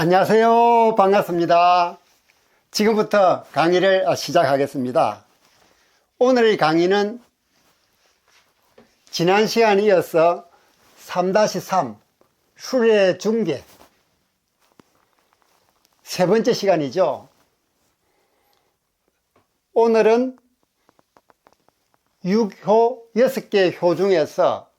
안녕하세요. 반갑습니다. 지금부터 강의를 시작하겠습니다. 오늘의 강의는 지난 시간에 이어서 3-3 수레 중계 세 번째 시간이죠. 오늘은 6개 효 중에서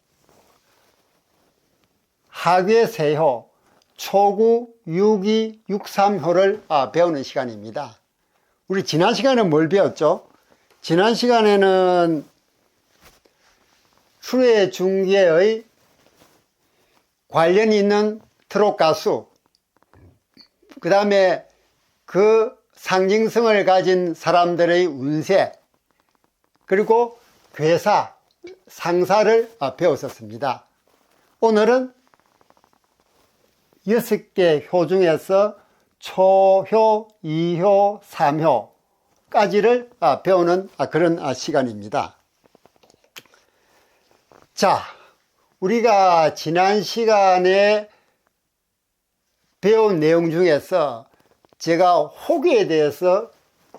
하괴 세효, 초구, 6이, 6-3효를 배우는 시간입니다. 우리 지난 시간에 뭘 배웠죠? 지난 시간에는 수레 중계의 관련이 있는 트롯 가수, 그 다음에 그 상징성을 가진 사람들의 운세, 그리고 괴사, 상사를 배웠었습니다. 오늘은 6개 효 중에서 초효, 2효, 3효까지를 배우는 그런 시간입니다. 자, 우리가 지난 시간에 배운 내용 중에서 제가 혹에 대해서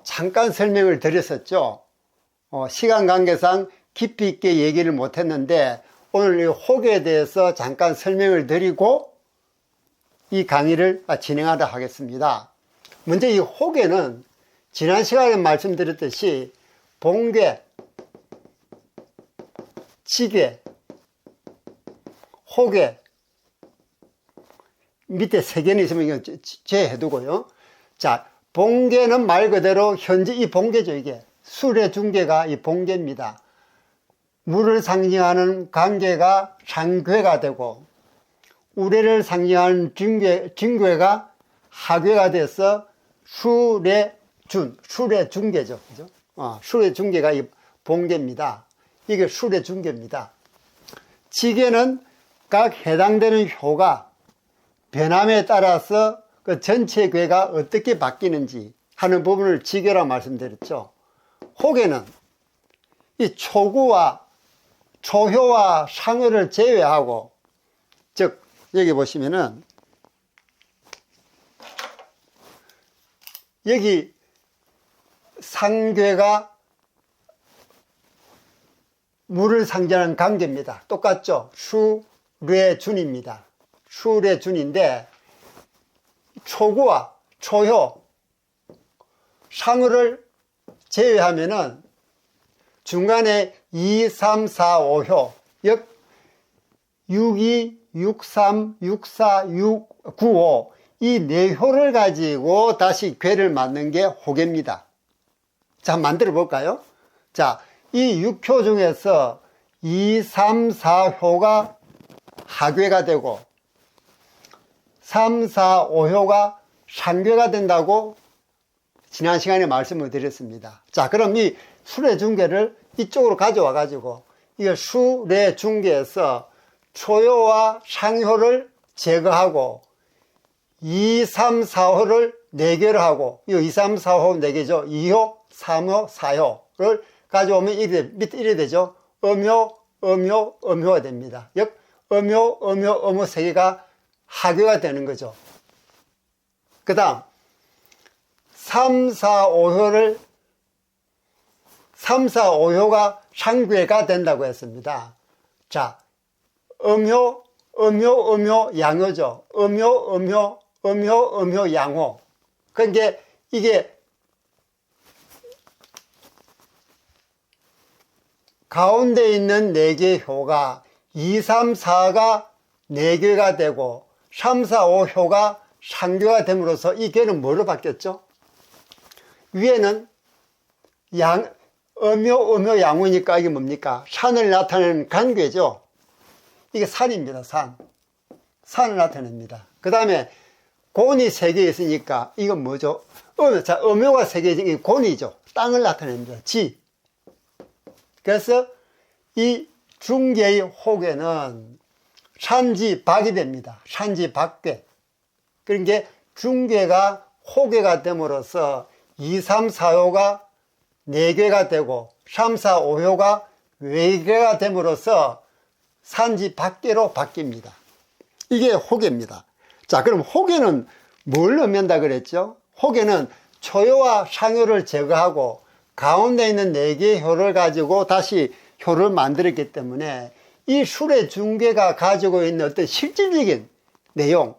잠깐 설명을 드렸었죠. 시간 관계상 깊이 있게 얘기를 못했는데 오늘 이 혹에 대해서 잠깐 설명을 드리고 이 강의를 진행하도록 하겠습니다. 먼저 이 혹에는 지난 시간에 말씀드렸듯이 봉괴, 지괴, 혹괴, 밑에 세 개는 있으면 제해두고요. 자, 봉괴는 말 그대로 현재 이 봉괴죠. 이게 수레 중계가 이 봉괴입니다. 물을 상징하는 관계가 상괴가 되고 우레를 상징하는 징괴가 하괴가 돼서 수레 중계죠. 그죠? 수레 중계가 이 봉괴입니다. 이게 수레 중계입니다. 지괴는 각 해당되는 효가 변함에 따라서 그 전체 괴가 어떻게 바뀌는지 하는 부분을 지괴라고 말씀드렸죠. 혹에는 이 초구와 초효와 상효를 제외하고, 즉 여기 보시면은 여기 상괴가 물을 상징하는 관계입니다. 똑같죠? 수레준입니다. 수레준인데 초구와 초효, 상효를 제외하면은 중간에 2, 3, 4, 5효, 역 6, 2, 6, 3, 6, 4, 6, 9, 5 이 네 효를 가지고 다시 괴를 만든 게 혹입니다. 자, 한번 만들어 볼까요? 자, 이 6효 중에서 2, 3, 4효가 하괴가 되고 3, 4, 5효가 상괴가 된다고 지난 시간에 말씀을 드렸습니다. 자, 그럼 이 수레 중계를 이쪽으로 가져와 가지고 이 수레 중계에서 초효와 상효를 제거하고 2, 3, 4호를 4개를 하고 이 2, 3, 4호 4개죠. 2호, 3호, 4호를 가져오면 밑에 이래 되죠. 음효, 음효, 음효가 됩니다. 즉 음효, 음효, 음효 3개가 하괴가 되는 거죠. 그 다음 3, 4, 5효를 3, 4, 5효가 상괴가 된다고 했습니다. 자, 음효, 음효, 음효, 양효죠. 음효, 음효, 음효, 음효, 양효. 그러니까 이게 가운데 있는 4개의 효가 2, 3, 4가 4개가 되고 3, 4, 5효가 상괴가 됨으로써 이 괴는 뭐로 바뀌었죠? 위에는 음효, 음효, 양효니까 이게 뭡니까? 산을 나타내는 관계죠. 이게 산입니다. 산을 나타냅니다. 그 다음에 곤이 3개 있으니까 이건 뭐죠? 자, 음효가 3개, 곤이죠. 땅을 나타냅니다. 지. 그래서 이 중계의 혹에는 산지박이 됩니다. 산지박괴. 그러니까 중계가 혹괴가 됨으로써 2, 3, 4호가 4개가 되고 3, 4, 5호가 외계가 됨으로써 산지 밖으로 바뀝니다. 이게 혹입니다. 자, 그럼 혹에는 뭘 넣는다 그랬죠? 혹에는 초효와 상효를 제거하고 가운데 있는 4개의 효를 가지고 다시 효를 만들었기 때문에 이 술의 중개가 가지고 있는 어떤 실질적인 내용,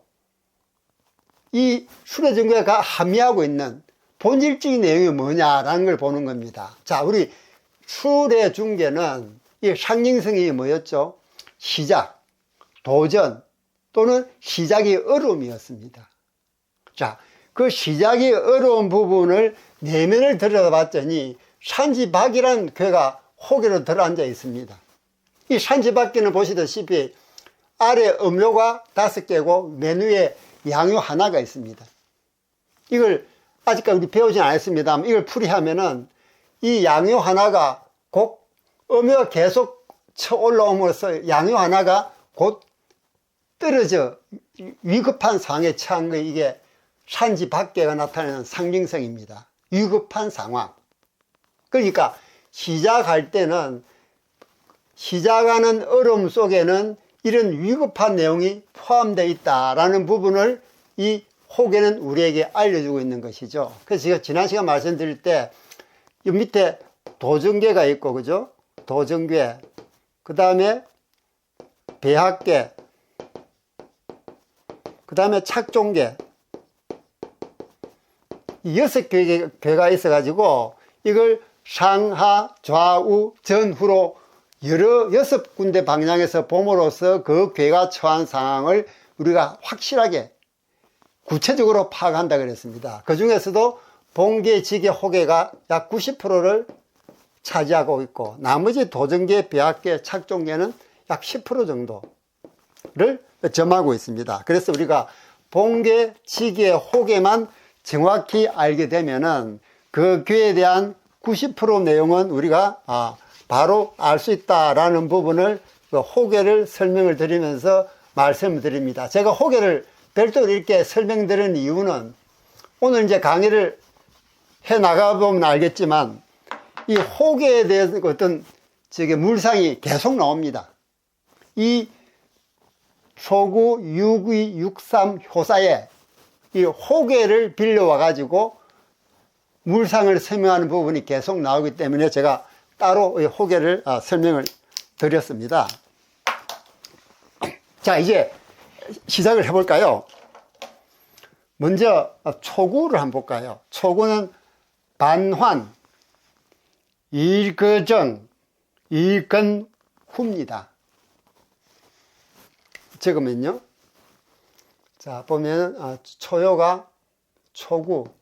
이 술의 중개가 함의하고 있는 본질적인 내용이 뭐냐라는 걸 보는 겁니다. 자, 우리 술의 중개는 이 상징성이 뭐였죠? 시작, 도전 또는 시작이 어려움이었습니다. 자, 그 시작이 어려운 부분을 내면을 들여다봤더니 산지박이란 괴가 호계로 들어앉아 있습니다. 이 산지박귀는 보시다시피 아래 음료가 5개고 맨 위에 양요 하나가 있습니다. 이걸 아직까지 우리 배우진 않았습니다만 이걸 풀이하면은 이 양요 하나가 곧 음료가 계속 쳐 올라옴으로써 양요 하나가 곧 떨어져 위급한 상황에 처한 거, 이게 산지박귀가 나타내는 상징성입니다. 위급한 상황. 그러니까 시작할 때는 시작하는 어려움 속에는 이런 위급한 내용이 포함되어 있다라는 부분을 이 호계는 우리에게 알려주고 있는 것이죠. 그래서 제가 지난 시간 말씀드릴 때 이 밑에 도정괴가 있고, 그죠? 도정괴, 그 다음에 배학괴, 그 다음에 착종괴, 이 6개가 있어가지고 이걸 상하, 좌우, 전후로 여러 6군데 방향에서 봄으로써 그 괴가 처한 상황을 우리가 확실하게 구체적으로 파악한다 그랬습니다. 그 중에서도 본괴, 지괴, 호괴가 약 90%를 차지하고 있고 나머지 도정괴, 배학괴, 착종괴는 약 10% 정도를 점하고 있습니다. 그래서 우리가 본괴, 지괴, 호괴만 정확히 알게 되면은 그 괴에 대한 90% 내용은 우리가 바로 알 수 있다라는 부분을 호괴를 설명을 드리면서 말씀을 드립니다. 제가 호괴를 별도로 이렇게 설명드리는 이유는 오늘 이제 강의를 해 나가보면 알겠지만 이 호괴에 대해서 어떤 물상이 계속 나옵니다. 이 초구, 유기, 육삼 효사에 이 호괴를 빌려와 가지고 물상을 설명하는 부분이 계속 나오기 때문에 제가 따로 이 호괴를 설명을 드렸습니다. 자, 이제 시작을 해볼까요? 먼저 초구를 한번 볼까요? 초구는 반환, 일거정, 일건후입니다. 적으면요. 자, 보면 초요가 초구,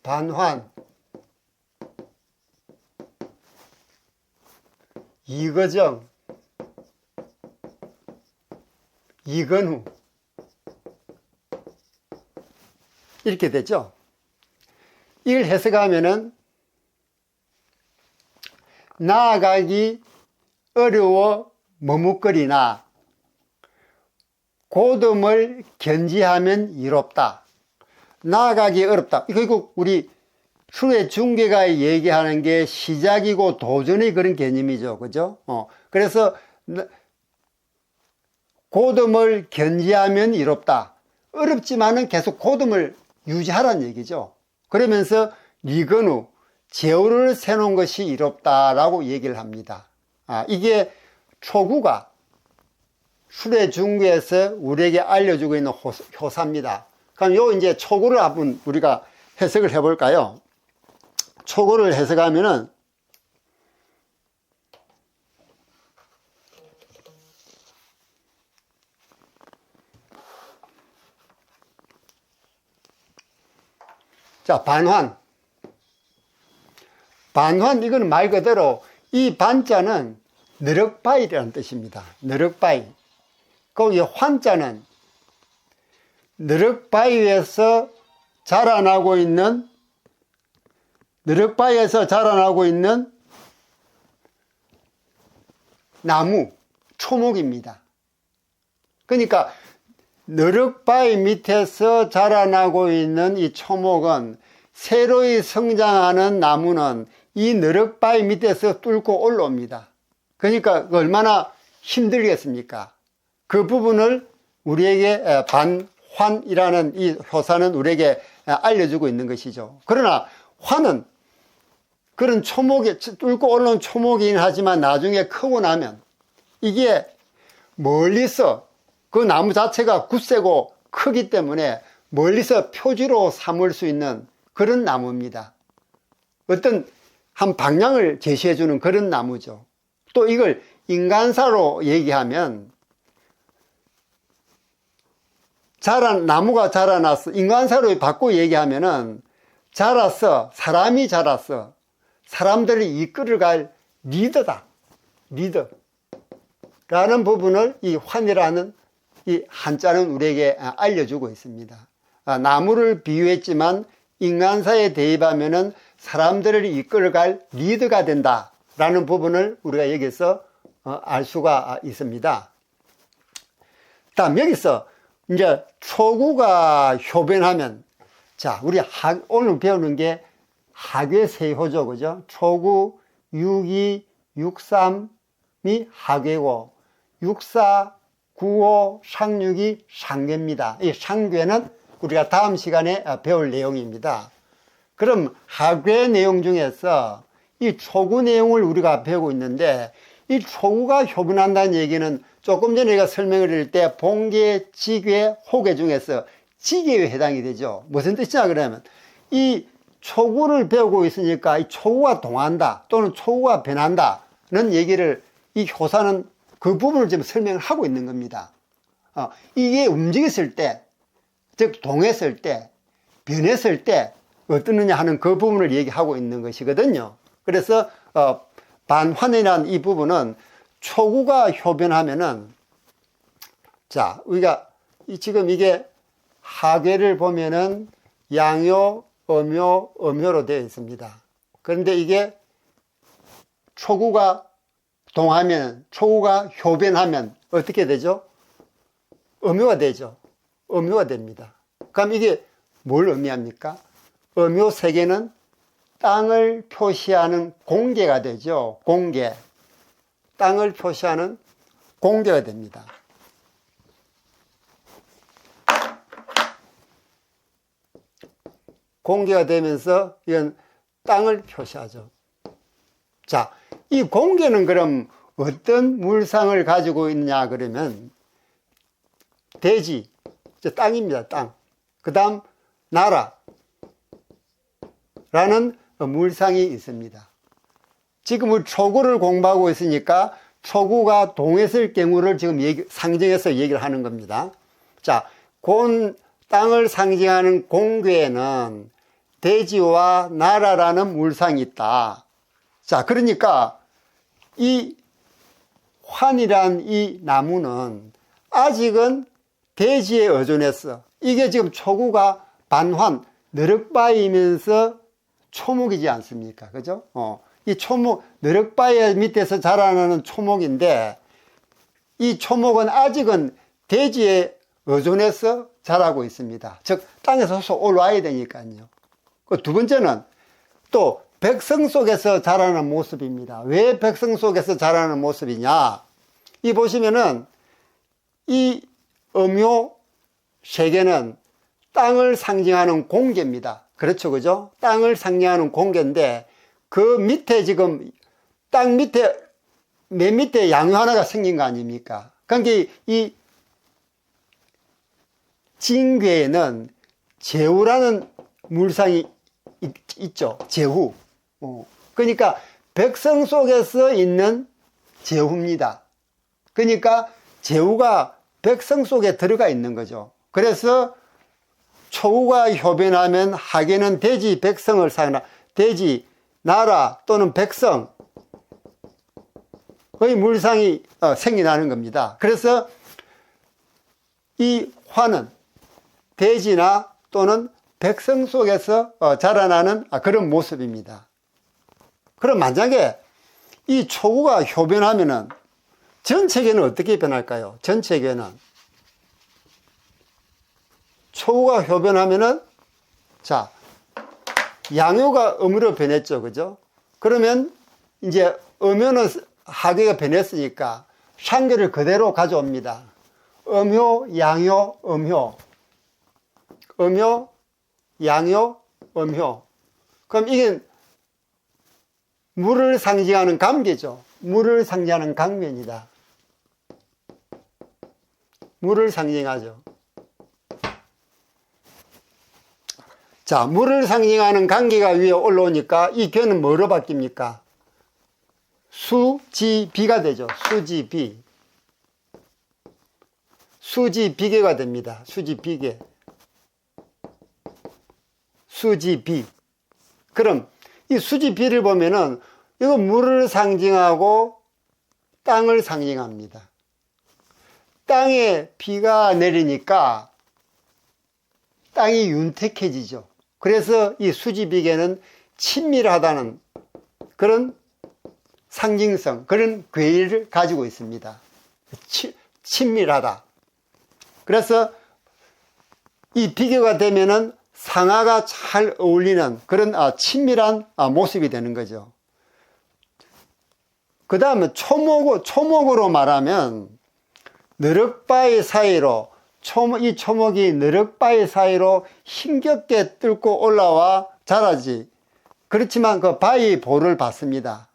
반환, 이거정, 이건후 이렇게 되죠. 이걸 해석하면은 나아가기 어려워 머뭇거리나 고됨을 견지하면 이롭다. 나아가기 어렵다. 이거 우리 술의 중개가 얘기하는 게 시작이고 도전의 그런 개념이죠. 그죠? 그래서 고됨을 견지하면 이롭다. 어렵지만은 계속 고됨을 유지하라는 얘기죠. 그러면서 리건후, 제후를 세놓은 것이 이롭다라고 얘기를 합니다. 이게 초구가 술의 중개에서 우리에게 알려주고 있는 효사입니다. 그럼 요 이제 초구를 한번 우리가 해석을 해볼까요? 초구를 해석하면은 자, 반환. 반환, 이거는 말 그대로 이 반자는 너럭바위라는 뜻입니다. 너럭바위. 거기 환자는 너럭바위에서 자라나고 있는 나무, 초목입니다. 그러니까 너럭바위 밑에서 자라나고 있는 이 초목은 새로이 성장하는 나무는 이 너럭바위 밑에서 뚫고 올라옵니다. 그러니까 얼마나 힘들겠습니까? 그 부분을 우리에게 반환이라는 이 효사는 우리에게 알려주고 있는 것이죠. 그러나 환은 그런 초목이 뚫고 올라온 초목이긴 하지만 나중에 크고 나면 이게 멀리서 그 나무 자체가 굳세고 크기 때문에 멀리서 표지로 삼을 수 있는 그런 나무입니다. 어떤 한 방향을 제시해 주는 그런 나무죠. 또 이걸 인간사로 얘기하면 나무가 자라났어. 인간사로 바꾸고 얘기하면은 자라서, 사람이 자라서 사람들을 이끌어갈 리더다. 리더. 라는 부분을 이 환이라는 이 한자는 우리에게 알려주고 있습니다. 나무를 비유했지만 인간사에 대입하면은 사람들을 이끌어갈 리더가 된다라는 부분을 우리가 여기서 알 수가 있습니다. 다음 여기서 이제 초구가 효변하면, 자, 우리 오늘 배우는 게 하괴세효죠, 그죠? 초구, 육이, 육삼이 하괴고, 육사, 구오, 상육이 상괴입니다. 이 상괴는 우리가 다음 시간에 배울 내용입니다. 그럼 하괴 내용 중에서 이 초구 내용을 우리가 배우고 있는데, 이 초구가 효변한다는 얘기는 조금 전에 제가 설명을 드릴 때 봉계, 지괴, 호괴 중에서 지괴에 해당이 되죠. 무슨 뜻이냐 그러면 이 초구를 배우고 있으니까 이 초구가 동한다 또는 초구가 변한다는 얘기를 이 효사는 그 부분을 지금 설명을 하고 있는 겁니다. 이게 움직였을 때, 즉 동했을 때, 변했을 때 어떠느냐 하는 그 부분을 얘기하고 있는 것이거든요. 그래서 반환이라는 이 부분은 초구가 효변하면은, 자, 우리가 지금 이게 하괴를 보면은 양요, 음요, 음요로 되어 있습니다. 그런데 이게 초구가 동하면, 초구가 효변하면 어떻게 되죠? 음요가 되죠. 음요가 됩니다. 그럼 이게 뭘 의미합니까? 음요 세 개는 땅을 표시하는 공계가 되죠. 공계. 땅을 표시하는 공계가 됩니다. 공계가 되면서 이건 땅을 표시하죠. 자, 이 공계는 그럼 어떤 물상을 가지고 있냐 그러면 대지, 땅입니다. 땅. 그 다음 나라라는 물상이 있습니다. 지금 우리 초구를 공부하고 있으니까 초구가 동했을 경우를 지금 상징해서 얘기를 하는 겁니다. 자, 땅을 상징하는 공괴에는 대지와 나라라는 물상이 있다. 자, 그러니까 이 환이란 이 나무는 아직은 대지에 의존했어. 이게 지금 초구가 반환, 너럭바위면서 초목이지 않습니까? 그죠? 이 초목, 너럭바위 밑에서 자라나는 초목인데, 이 초목은 아직은 대지에 의존해서 자라고 있습니다. 즉, 땅에서 올라와야 되니까요. 두 번째는 또 백성 속에서 자라는 모습입니다. 왜 백성 속에서 자라는 모습이냐? 이 보시면은 이 음요 세 개는 땅을 상징하는 공계입니다. 그렇죠, 그죠? 땅을 상징하는 공계인데 그 밑에 지금 땅 밑에 맨 밑에 양요 하나가 생긴 거 아닙니까? 그러니까 이 징괴에는 제후라는 물상이 있죠. 제후. 그러니까 백성 속에서 있는 제후입니다. 그러니까 제후가 백성 속에 들어가 있는 거죠. 그래서 초구가 효변하면 하계는 대지, 백성을 상나 대지, 나라 또는 백성의 물상이 생겨나는 겁니다. 그래서 이 화는 대지나 또는 백성 속에서 자라나는 그런 모습입니다. 그럼 만약에 이 초구가 효변하면은 전체계는 어떻게 변할까요? 전체계는 초구가 효변하면은 자 양요가 음으로 변했죠, 그죠? 그러면 이제 음요는 하계가 변했으니까 상계를 그대로 가져옵니다. 음효, 양효, 음효. 음효, 양효, 음효. 그럼 이게 물을 상징하는 감개죠. 물을 상징하는 강면이다. 물을 상징하죠. 자, 물을 상징하는 강기가 위에 올라오니까 이 괴는 뭐로 바뀝니까? 수지비가 되죠. 수지비. 수지비계가 됩니다. 수지비계. 수지비. 그럼 이 수지비를 보면은 이거 물을 상징하고 땅을 상징합니다. 땅에 비가 내리니까 땅이 윤택해지죠. 그래서 이 수지비계는 친밀하다는 그런 상징성, 그런 괴를 가지고 있습니다. 친밀하다. 그래서 이 비교가 되면은 상하가 잘 어울리는 그런 친밀한 모습이 되는 거죠. 그 다음에 초목으로 말하면 너럭바위 사이로 이 초목이 너럭바위 사이로 힘겹게 뚫고 올라와 자라지. 그렇지만 그 바위 보를 받습니다.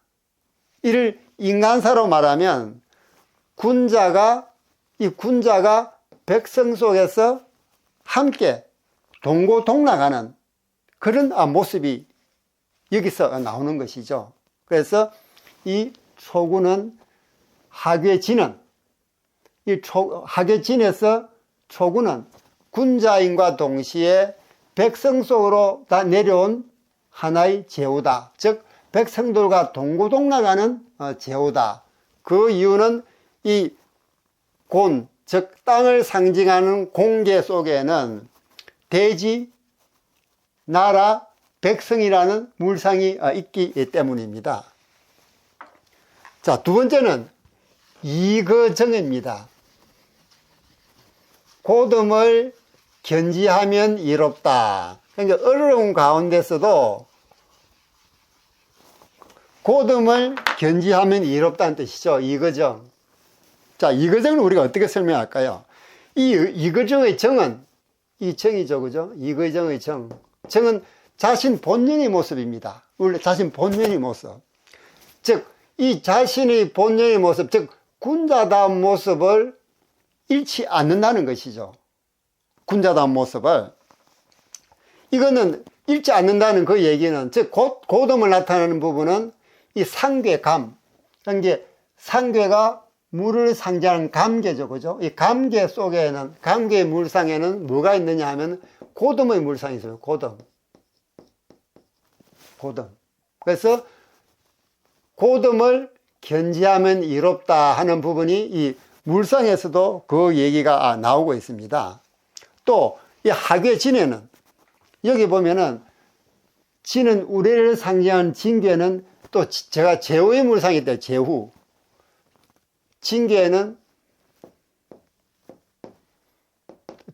이를 인간사로 말하면 이 군자가 백성 속에서 함께 동고동락하는 그런 모습이 여기서 나오는 것이죠. 그래서 이 초구는 하괴진은 하괴진에서 초구는 군자인과 동시에 백성 속으로 다 내려온 하나의 제후다. 즉 백성들과 동고동락하는 제후다. 그 이유는 이 곤, 즉 땅을 상징하는 공계 속에는 대지, 나라, 백성이라는 물상이 있기 때문입니다. 자, 두 번째는 이거정입니다. 고듬을 견지하면 이롭다. 그러니까 어려운 가운데서도 고듬을 견지하면 이롭다는 뜻이죠. 이거정. 자, 이거정을 우리가 어떻게 설명할까요? 이거정의 정은 이 정이죠, 그죠? 이거정의 정. 정은 자신 본연의 모습입니다. 원래 자신 본연의 모습. 즉, 이 자신의 본연의 모습, 즉, 군자다운 모습을 잃지 않는다는 것이죠. 군자다운 모습을. 이거는 잃지 않는다는 그 얘기는, 즉, 고듬을 나타내는 부분은 이 상괴감. 그러니까 상괴가 물을 상징하는 감개죠, 그죠? 이 감개 속에는, 감개의 물상에는 뭐가 있느냐 하면 고듬의 물상이 있어요. 고듬. 그래서 고듬을 견지하면 이롭다 하는 부분이 이 물상에서도 그 얘기가 나오고 있습니다. 또 이 하괴진에는 여기 보면은 진은 우레를 상징하는 진괴는 또 제가 제후의 물상이 있다. 제후. 진괴에는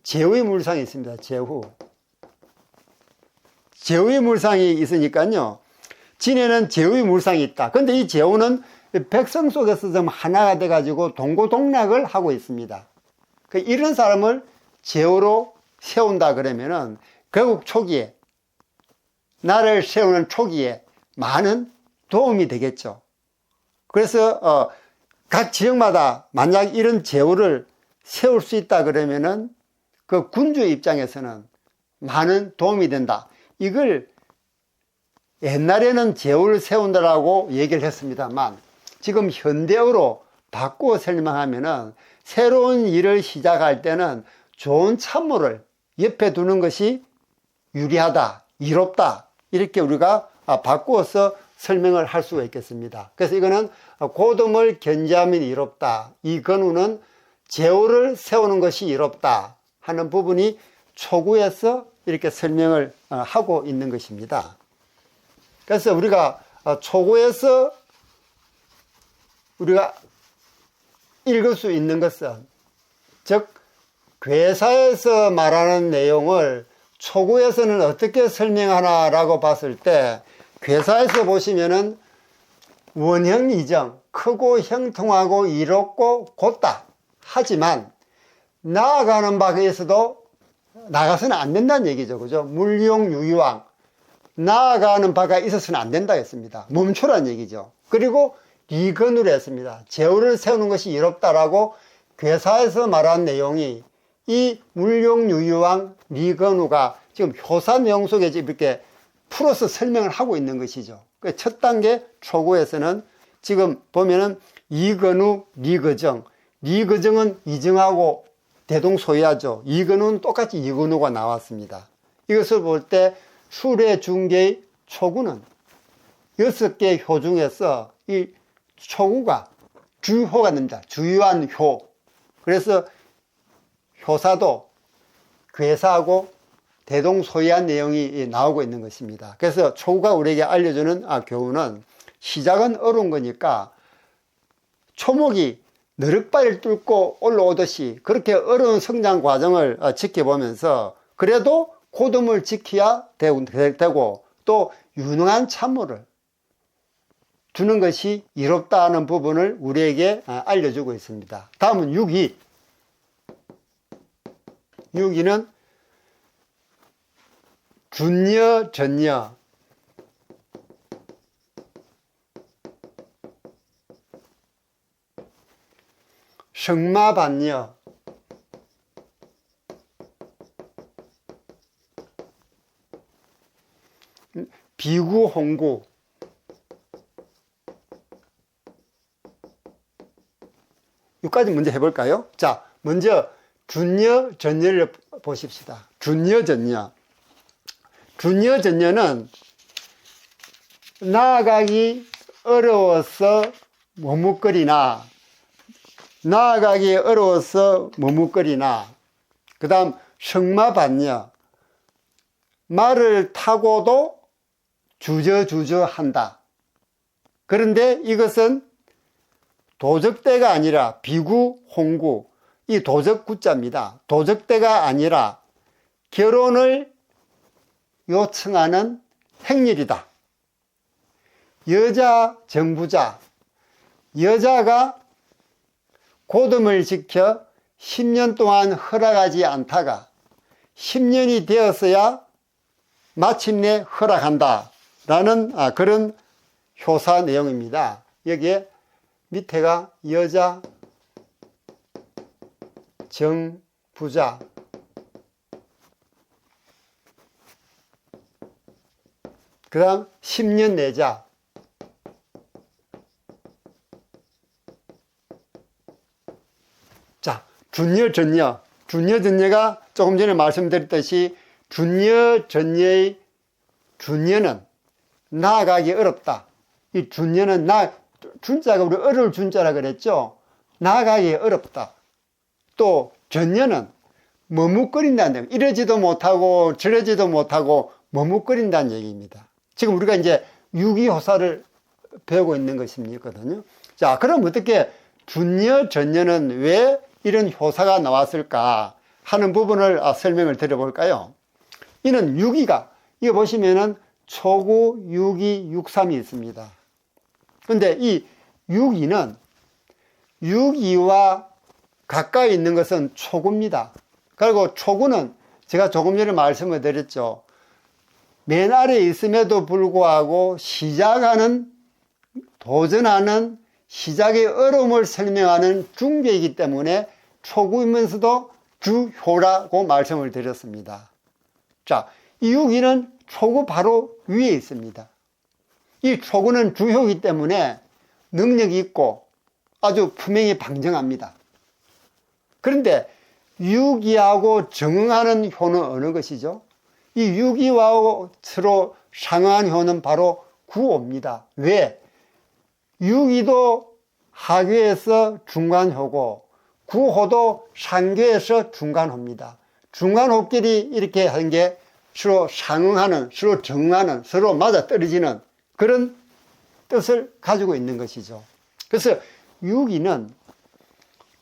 제후의 물상이 있습니다. 제후의 물상이 있으니까요. 진에는 제후의 물상이 있다. 그런데 이 제후는 백성 속에서 좀 하나가 돼가지고 동고동락을 하고 있습니다. 이런 사람을 제후로 세운다 그러면은 결국 초기에, 나라를 세우는 초기에 많은 도움이 되겠죠. 그래서 각 지역마다 만약 이런 제후를 세울 수 있다 그러면은 그 군주의 입장에서는 많은 도움이 된다. 이걸 옛날에는 제후를 세운다라고 얘기를 했습니다만 지금 현대어로 바꾸어 설명하면은 새로운 일을 시작할 때는 좋은 참모를 옆에 두는 것이 유리하다, 이롭다, 이렇게 우리가 바꾸어서 설명을 할 수가 있겠습니다. 그래서 이거는 고듬을 견지하면 이롭다. 이 근우는 제후를 세우는 것이 이롭다 하는 부분이 초구에서 이렇게 설명을 하고 있는 것입니다. 그래서 우리가 초구에서 우리가 읽을 수 있는 것은, 즉 괴사에서 말하는 내용을 초구에서는 어떻게 설명하나라고 봤을 때, 괴사에서 보시면은 원형이정, 크고 형통하고 이롭고 곧다. 하지만 나아가는 바에서도 나가서는 안 된다는 얘기죠. 그죠? 물용유유왕. 나아가는 바가 있어서는 안 된다 했습니다. 멈추라는 얘기죠. 그리고 리건으로 했습니다. 제후를 세우는 것이 이롭다라고 괴사에서 말한 내용이 이 물용유유왕 리건우가 지금 효사 내용 속에 이렇게 풀어서 설명을 하고 있는 것이죠. 첫 단계 초구에서는 지금 보면은 이건우, 리거정. 리거정은 이정하고 대동소이하죠. 이건우는 똑같이 이건우가 나왔습니다. 이것을 볼 때 수레 중개의 초구는 6개 효 중에서 이 초구가 주효가 됩니다. 주요한 효. 그래서 효사도 괴사하고 대동소이한 내용이 나오고 있는 것입니다. 그래서 초구가 우리에게 알려주는 교훈은 시작은 어려운 거니까 초목이 너럭바위를 뚫고 올라오듯이 그렇게 어려운 성장 과정을 지켜보면서 그래도 고듬을 지켜야 되고 또 유능한 참모를 주는 것이 이롭다는 부분을 우리에게 알려주고 있습니다. 다음은 6위. 6위는 준여, 전여. 성마반여. 비구, 홍구. 여기까지 먼저 해볼까요? 자, 먼저 준여, 전여를 보십시다. 준여, 전여. 준여, 전여는 나아가기 어려워서 머뭇거리나 그 다음 성마반여. 말을 타고도 주저주저 한다. 그런데 이것은 도적대가 아니라 비구, 홍구, 이 도적구자입니다. 도적대가 아니라 결혼을 요청하는 행렬이다. 여자 정부자, 여자가 고듬을 지켜 10년 동안 허락하지 않다가 10년이 되었어야 마침내 허락한다 라는 그런 효사 내용입니다. 여기에 밑에가 여자 정부자, 그 다음 10년 내자, 자, 준여, 전여. 준여, 전여가 조금 전에 말씀드렸듯이 준여, 전여의 준여는 나아가기 어렵다. 이 준여는 준자가 우리 어려울 준자라 그랬죠. 나아가기 어렵다. 또 전여는 머뭇거린다는 얘기. 이러지도 못하고 저러지도 못하고 머뭇거린다는 얘기입니다. 지금 우리가 이제 유기호사를 배우고 있는 것이거든요. 자, 그럼 어떻게 준여, 전여는 왜 이런 효사가 나왔을까 하는 부분을 설명을 드려볼까요? 이는 유기가, 이거 보시면은 초구, 유기, 육삼이 있습니다. 근데 이 유기는 유기와 가까이 있는 것은 초구입니다. 그리고 초구는 제가 조금 전에 말씀을 드렸죠. 맨 아래에 있음에도 불구하고 시작하는, 도전하는 시작의 어려움을 설명하는 중개이기 때문에 초구이면서도 주효라고 말씀을 드렸습니다. 자, 이 유기는 초구 바로 위에 있습니다. 이 초구는 주효이기 때문에 능력이 있고 아주 품행이 방정합니다. 그런데 유기하고 정응하는 효는 어느 것이죠? 이 유기와 서로 상응한 효는 바로 구호입니다. 왜? 유기도 하교에서 중간효고 구호도 상교에서 중간호입니다. 중간호끼리 이렇게 하는 게 서로 상응하는, 서로 정응하는, 서로 맞아떨어지는 그런 뜻을 가지고 있는 것이죠. 그래서 유기는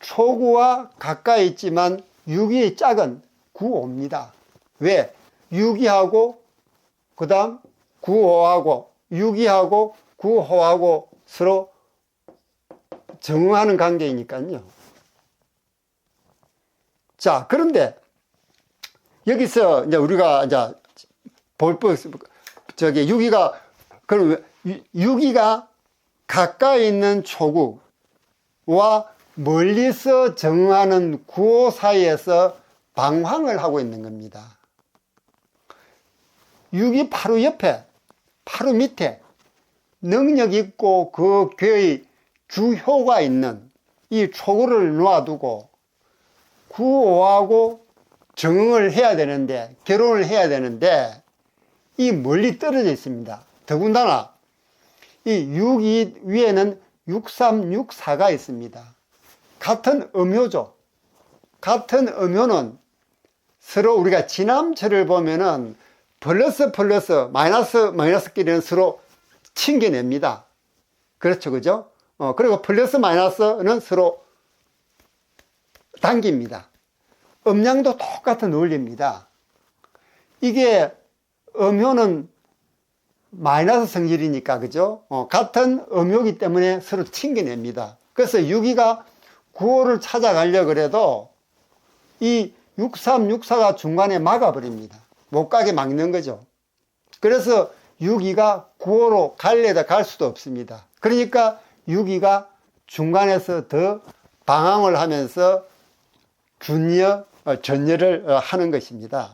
초구와 가까이 있지만 유기의 짝은 구호입니다. 왜? 유기하고 그 다음 구호하고 유기하고 구호하고 서로 정응하는 관계이니까요. 자, 그런데 여기서 이제 우리가 이제 유기가, 그럼 유기가 가까이 있는 초구와 멀리서 정하는 구호 사이에서 방황을 하고 있는 겁니다. 유기 바로 옆에, 바로 밑에 능력 있고 그 괴의 주효가 있는 이 초구를 놓아두고 구호하고 정응을 해야 되는데, 결혼을 해야 되는데, 이 멀리 떨어져 있습니다. 더군다나 이 6이 위에는 6364가 있습니다. 같은 음효죠. 같은 음효는 서로 우리가 지남철을 보면은 플러스 마이너스끼리는 서로 챙겨냅니다. 그렇죠, 그죠? 그리고 플러스 마이너스는 서로 당깁니다. 음량도 똑같은 원리입니다. 이게 음효는 마이너스 성질이니까, 그죠? 같은 음효이기 때문에 서로 챙겨냅니다. 그래서 유기가 구호를 찾아가려고 그래도 이 6364가 중간에 막아버립니다. 못 가게 막는 거죠. 그래서 유기가 구호로 갈래다 갈 수도 없습니다. 그러니까 유기가 중간에서 더 방황을 하면서 전열을 하는 것입니다.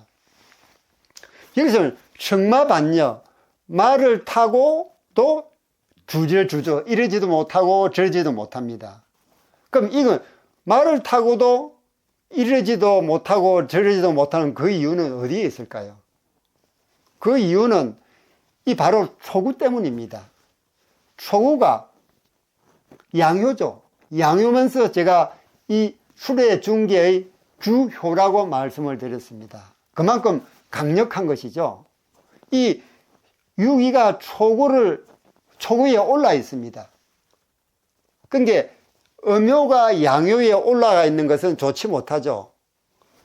여기서는 청마반려, 말을 타고도 주저주저 이러지도 못하고 저러지도 못합니다. 그럼 이건 말을 타고도 이러지도 못하고 저러지도 못하는 그 이유는 어디에 있을까요? 그 이유는 이 바로 초구 때문입니다. 초구가 양효죠. 양효면서 제가 이 수레 중계의 주효라고 말씀을 드렸습니다. 그만큼 강력한 것이죠. 이 유기가 초구에 올라 있습니다. 그러니까 음효가 양효에 올라가 있는 것은 좋지 못하죠.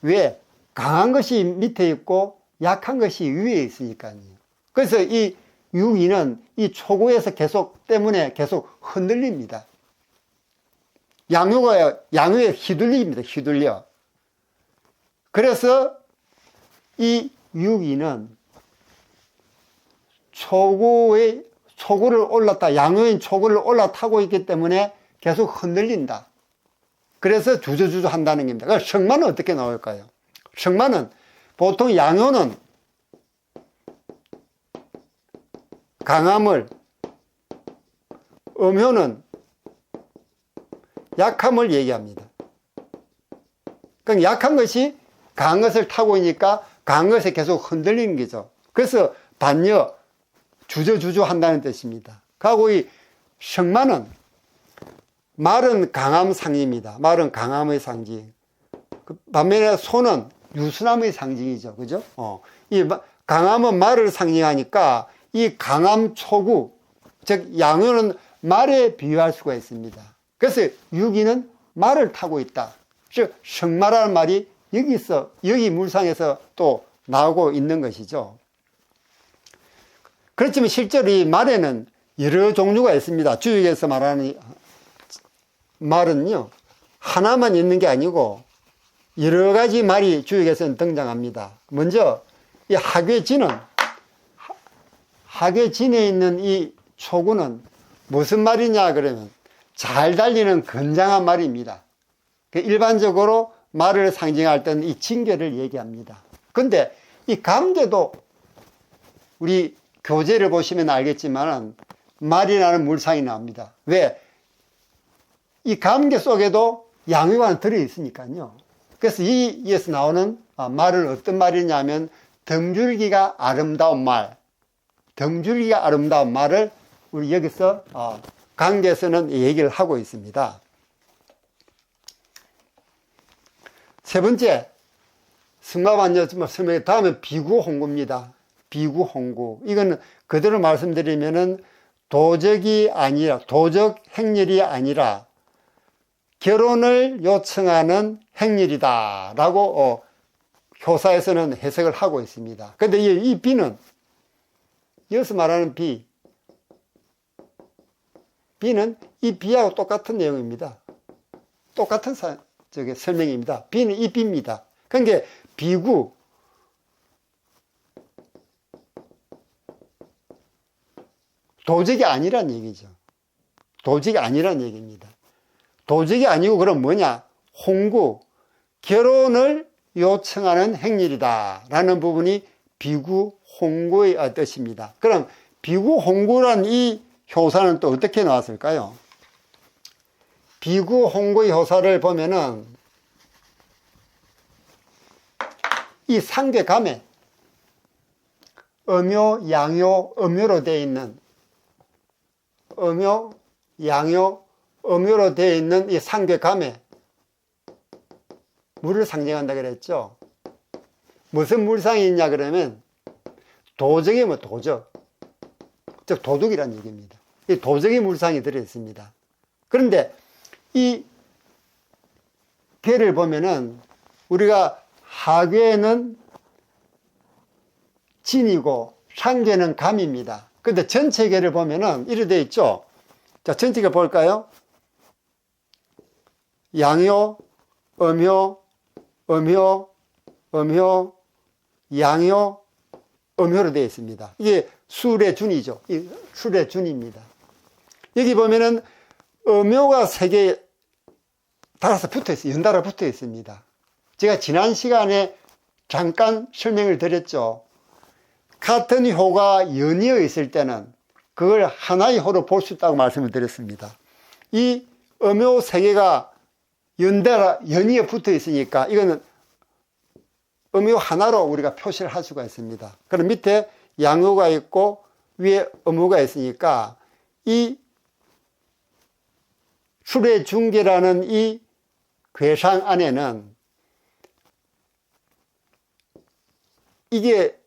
왜? 강한 것이 밑에 있고 약한 것이 위에 있으니까요. 그래서 이 유기는 이 초구에서 때문에 계속 흔들립니다. 양효에 휘둘립니다. 휘둘려. 그래서 이 유기는 초구를 올랐다, 양효인 초구를 올라타고 있기 때문에 계속 흔들린다. 그래서 주저주저 한다는 겁니다. 그러니까 성마는 어떻게 나올까요? 성마는 보통 양효는 강함을, 음효는 약함을 얘기합니다. 그러니까 약한 것이 강한 것을 타고 있으니까 강한 것에 계속 흔들리는 거죠. 그래서 반여, 주저주저 한다는 뜻입니다. 그리고 이 성마는 말은 강함 상입니다. 말은 강함의 상징. 반면에 소는 유순함의 상징이죠. 그죠? 이 강함은 말을 상징하니까 이 강함 초구, 즉 양효는 말에 비유할 수가 있습니다. 그래서 유기는 말을 타고 있다. 즉 성마라는 말이 여기 물상에서 또 나오고 있는 것이죠. 그렇지만 실제로 이 말에는 여러 종류가 있습니다. 주역에서 말하는 말은요, 하나만 있는 게 아니고 여러 가지 말이 주역에서는 등장합니다. 먼저 이 하괴진에 있는 이 초구는 무슨 말이냐 그러면 잘 달리는 건장한 말입니다. 일반적으로 말을 상징할 때는 이 징계를 얘기합니다. 근데 이 감개도 우리 교재를 보시면 알겠지만 말이라는 물상이 나옵니다. 왜? 이 감개 속에도 양효가 들어있으니까요. 그래서 이에서 나오는 말은 어떤 말이냐면 덩줄기가 아름다운 말, 덩줄기가 아름다운 말을 우리 여기서 강계에서는 얘기를 하고 있습니다. 세 번째, 승마반여 다음에 비구홍구입니다. 비구홍구. 이건 그대로 말씀드리면은 도적 행렬이 아니라 결혼을 요청하는 행렬이다 라고 효사에서는 해석을 하고 있습니다. 근데 이 비는 여기서 말하는 비는 이 비하고 똑같은 내용입니다. 똑같은 저게 설명입니다. 비는 이 비입니다. 그러니까 비구, 도적이 아니란 얘기죠. 도적이 아니란 얘기입니다. 도적이 아니고 그럼 뭐냐? 홍구, 결혼을 요청하는 행렬이다 라는 부분이 비구, 홍구의 뜻입니다. 그럼 비구, 홍구란 이 효사는 또 어떻게 나왔을까요? 비구, 홍구의 효사를 보면은 이 상괴감에 음요, 양요, 음요로 되어 있는 음요, 양요, 음요로 되어 있는 이 상괴감에 물을 상징한다 그랬죠. 무슨 물상이 있냐 그러면 도적이 뭐 도적, 즉 도둑이란 얘기입니다. 이 도적이 물상이 들어있습니다. 그런데 이 괴를 보면은 우리가 하괴는 진이고 상괴는 감입니다. 근데 전체 괴를 보면은 이렇게 되어 있죠. 자, 전체 괴 볼까요? 양요, 음요, 음요, 음요, 양요, 음요로 되어 있습니다. 이게 술의 준이죠. 이 술의 준입니다. 여기 보면은 음요가 3개 달아서 붙어 있어요. 연달아 붙어 있습니다. 제가 지난 시간에 잠깐 설명을 드렸죠. 같은 효가 연이어 있을 때는 그걸 하나의 효로 볼 수 있다고 말씀을 드렸습니다. 이 음요 3개가 연달아 연이어 붙어 있으니까 이거는 음요 하나로 우리가 표시를 할 수가 있습니다. 그럼 밑에 양요가 있고 위에 음요가 있으니까 이 술의 중계라는 이 괴상 안에는 이게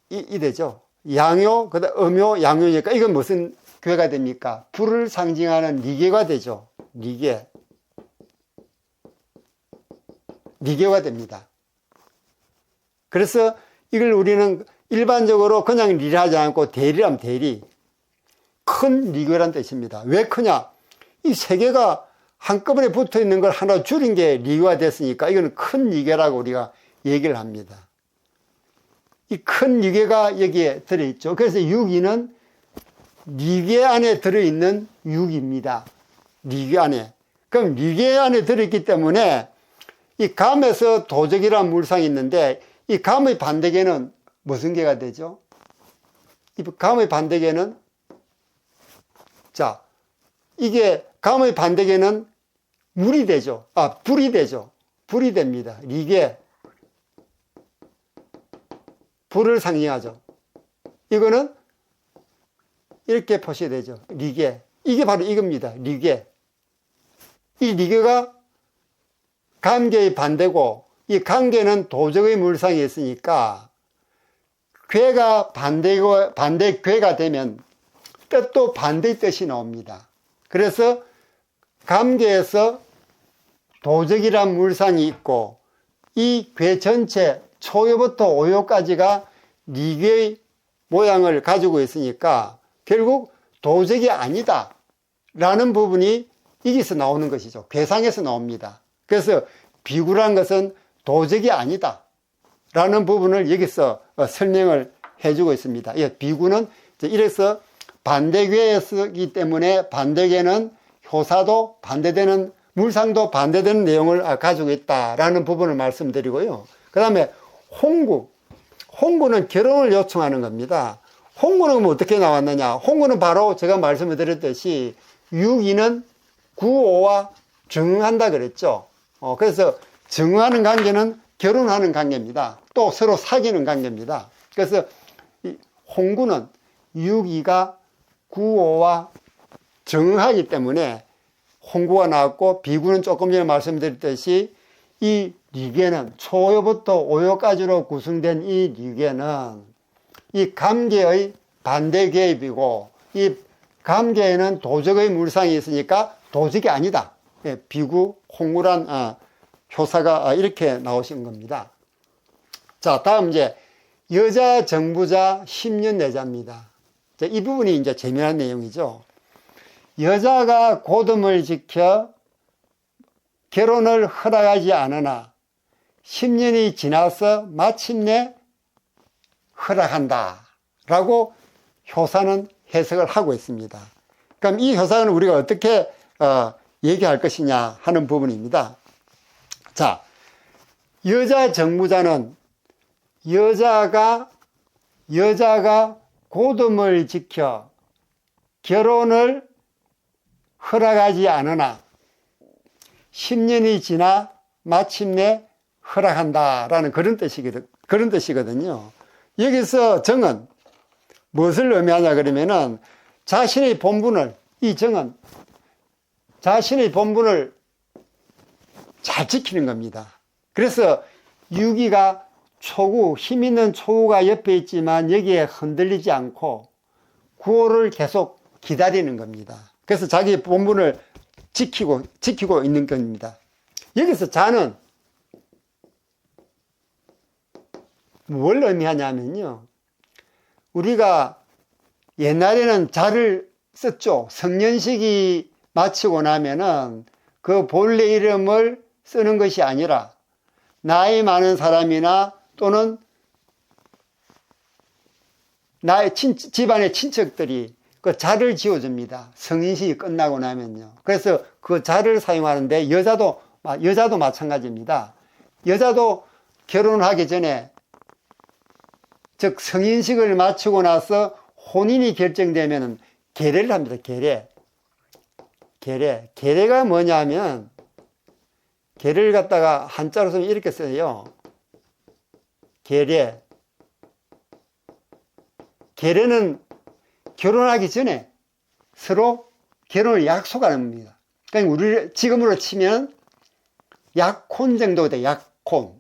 이 되죠. 양요, 그다음 음요, 양요니까 이건 무슨 괴가 됩니까? 불을 상징하는 리괴가 되죠. 리괴. 리괴가 됩니다. 그래서 이걸 우리는 일반적으로 그냥 리하지 않고 대리하면 대리. 큰 리괴란 뜻입니다. 왜 크냐? 이 3개가 한꺼번에 붙어 있는 걸 하나 줄인 게 리괴가 됐으니까 이거는 큰 리괴라고 우리가 얘기를 합니다. 이 큰 리괴가 여기에 들어있죠. 그래서 유기는 리괴 안에 들어있는 유기입니다. 리괴 안에. 그럼 리괴 안에 들어있기 때문에 이 감에서 도적이라는 물상이 있는데 이 감의 반대계는 무슨 계가 되죠? 이 감의 반대계는 자, 이게 감의 반대계는 물이 되죠. 불이 되죠. 불이 됩니다. 리괴. 불을 상징하죠. 이거는 이렇게 표시되죠. 리괴. 이게 바로 이겁니다. 리괴. 이 리괴가 감계의 반대고 이 감계는 도적의 물상이 있으니까 괴가 반대 괴가 되면 뜻도 반대의 뜻이 나옵니다. 그래서 감계에서 도적이란 물상이 있고 이 괴 전체 초요부터 오요까지가 리괴의 모양을 가지고 있으니까 결국 도적이 아니다 라는 부분이 여기서 나오는 것이죠. 괴상에서 나옵니다. 그래서 비구라는 것은 도적이 아니다 라는 부분을 여기서 설명을 해주고 있습니다. 비구는 이래서 반대괴이기 때문에 반대괴는 효사도 반대되는 물상도 반대되는 내용을 가지고 있다라는 부분을 말씀드리고요. 그 다음에 홍구. 홍구는 결혼을 요청하는 겁니다. 홍구는 어떻게 나왔느냐? 홍구는 바로 제가 말씀을 드렸듯이 유기는 구오와 정응한다 그랬죠. 그래서 정응하는 관계는 결혼하는 관계입니다. 또 서로 사귀는 관계입니다. 그래서 이 홍구는 유기가 구오와 정응하기 때문에 홍구가 나왔고 비구는 조금 전에 말씀드렸듯이 이 리괴는 초요부터 오요까지로 구성된 이 리괴는 이 감계의 반대 계입이고 이 감계에는 도적의 물상이 있으니까 도적이 아니다. 비구, 홍구란 효사가 이렇게 나오신 겁니다. 자, 다음 이제 여자 정부자 10년 내자입니다. 이 부분이 이제 재미난 내용이죠. 여자가 고듬을 지켜 결혼을 허락하지 않으나 10년이 지나서 마침내 허락한다 라고 효사는 해석을 하고 있습니다. 그럼 이 효사는 우리가 어떻게 얘기할 것이냐 하는 부분입니다. 자, 여자 정부자는 여자가 고듬을 지켜 결혼을 허락하지 않으나 10년이 지나 마침내 허락한다라는 그런 뜻이거든요. 여기서 정은 무엇을 의미하냐 그러면은 이 정은 자신의 본분을 잘 지키는 겁니다. 그래서 유기가 힘 있는 초구가 옆에 있지만 여기에 흔들리지 않고 구호를 계속 기다리는 겁니다. 그래서 자기 본분을 지키고 있는 겁니다. 여기서 자는 뭘 의미하냐면요. 우리가 옛날에는 자를 썼죠. 성년식이 마치고 나면은 그 본래 이름을 쓰는 것이 아니라 나이 많은 사람이나 또는 나의 집안의 친척들이 그 자를 지어줍니다. 성인식이 끝나고 나면요. 그래서 그 자를 사용하는데 여자도 마찬가지입니다. 여자도 결혼하기 전에 즉 성인식을 마치고 나서 혼인이 결정되면 계례를 합니다. 계례가 뭐냐면 계례를 갖다가 한자로 쓰면 이렇게 써요. 계례는 결혼하기 전에 서로 결혼을 약속하는 겁니다. 그러니까 우리 지금으로 치면 약혼 정도가 돼요. 약혼.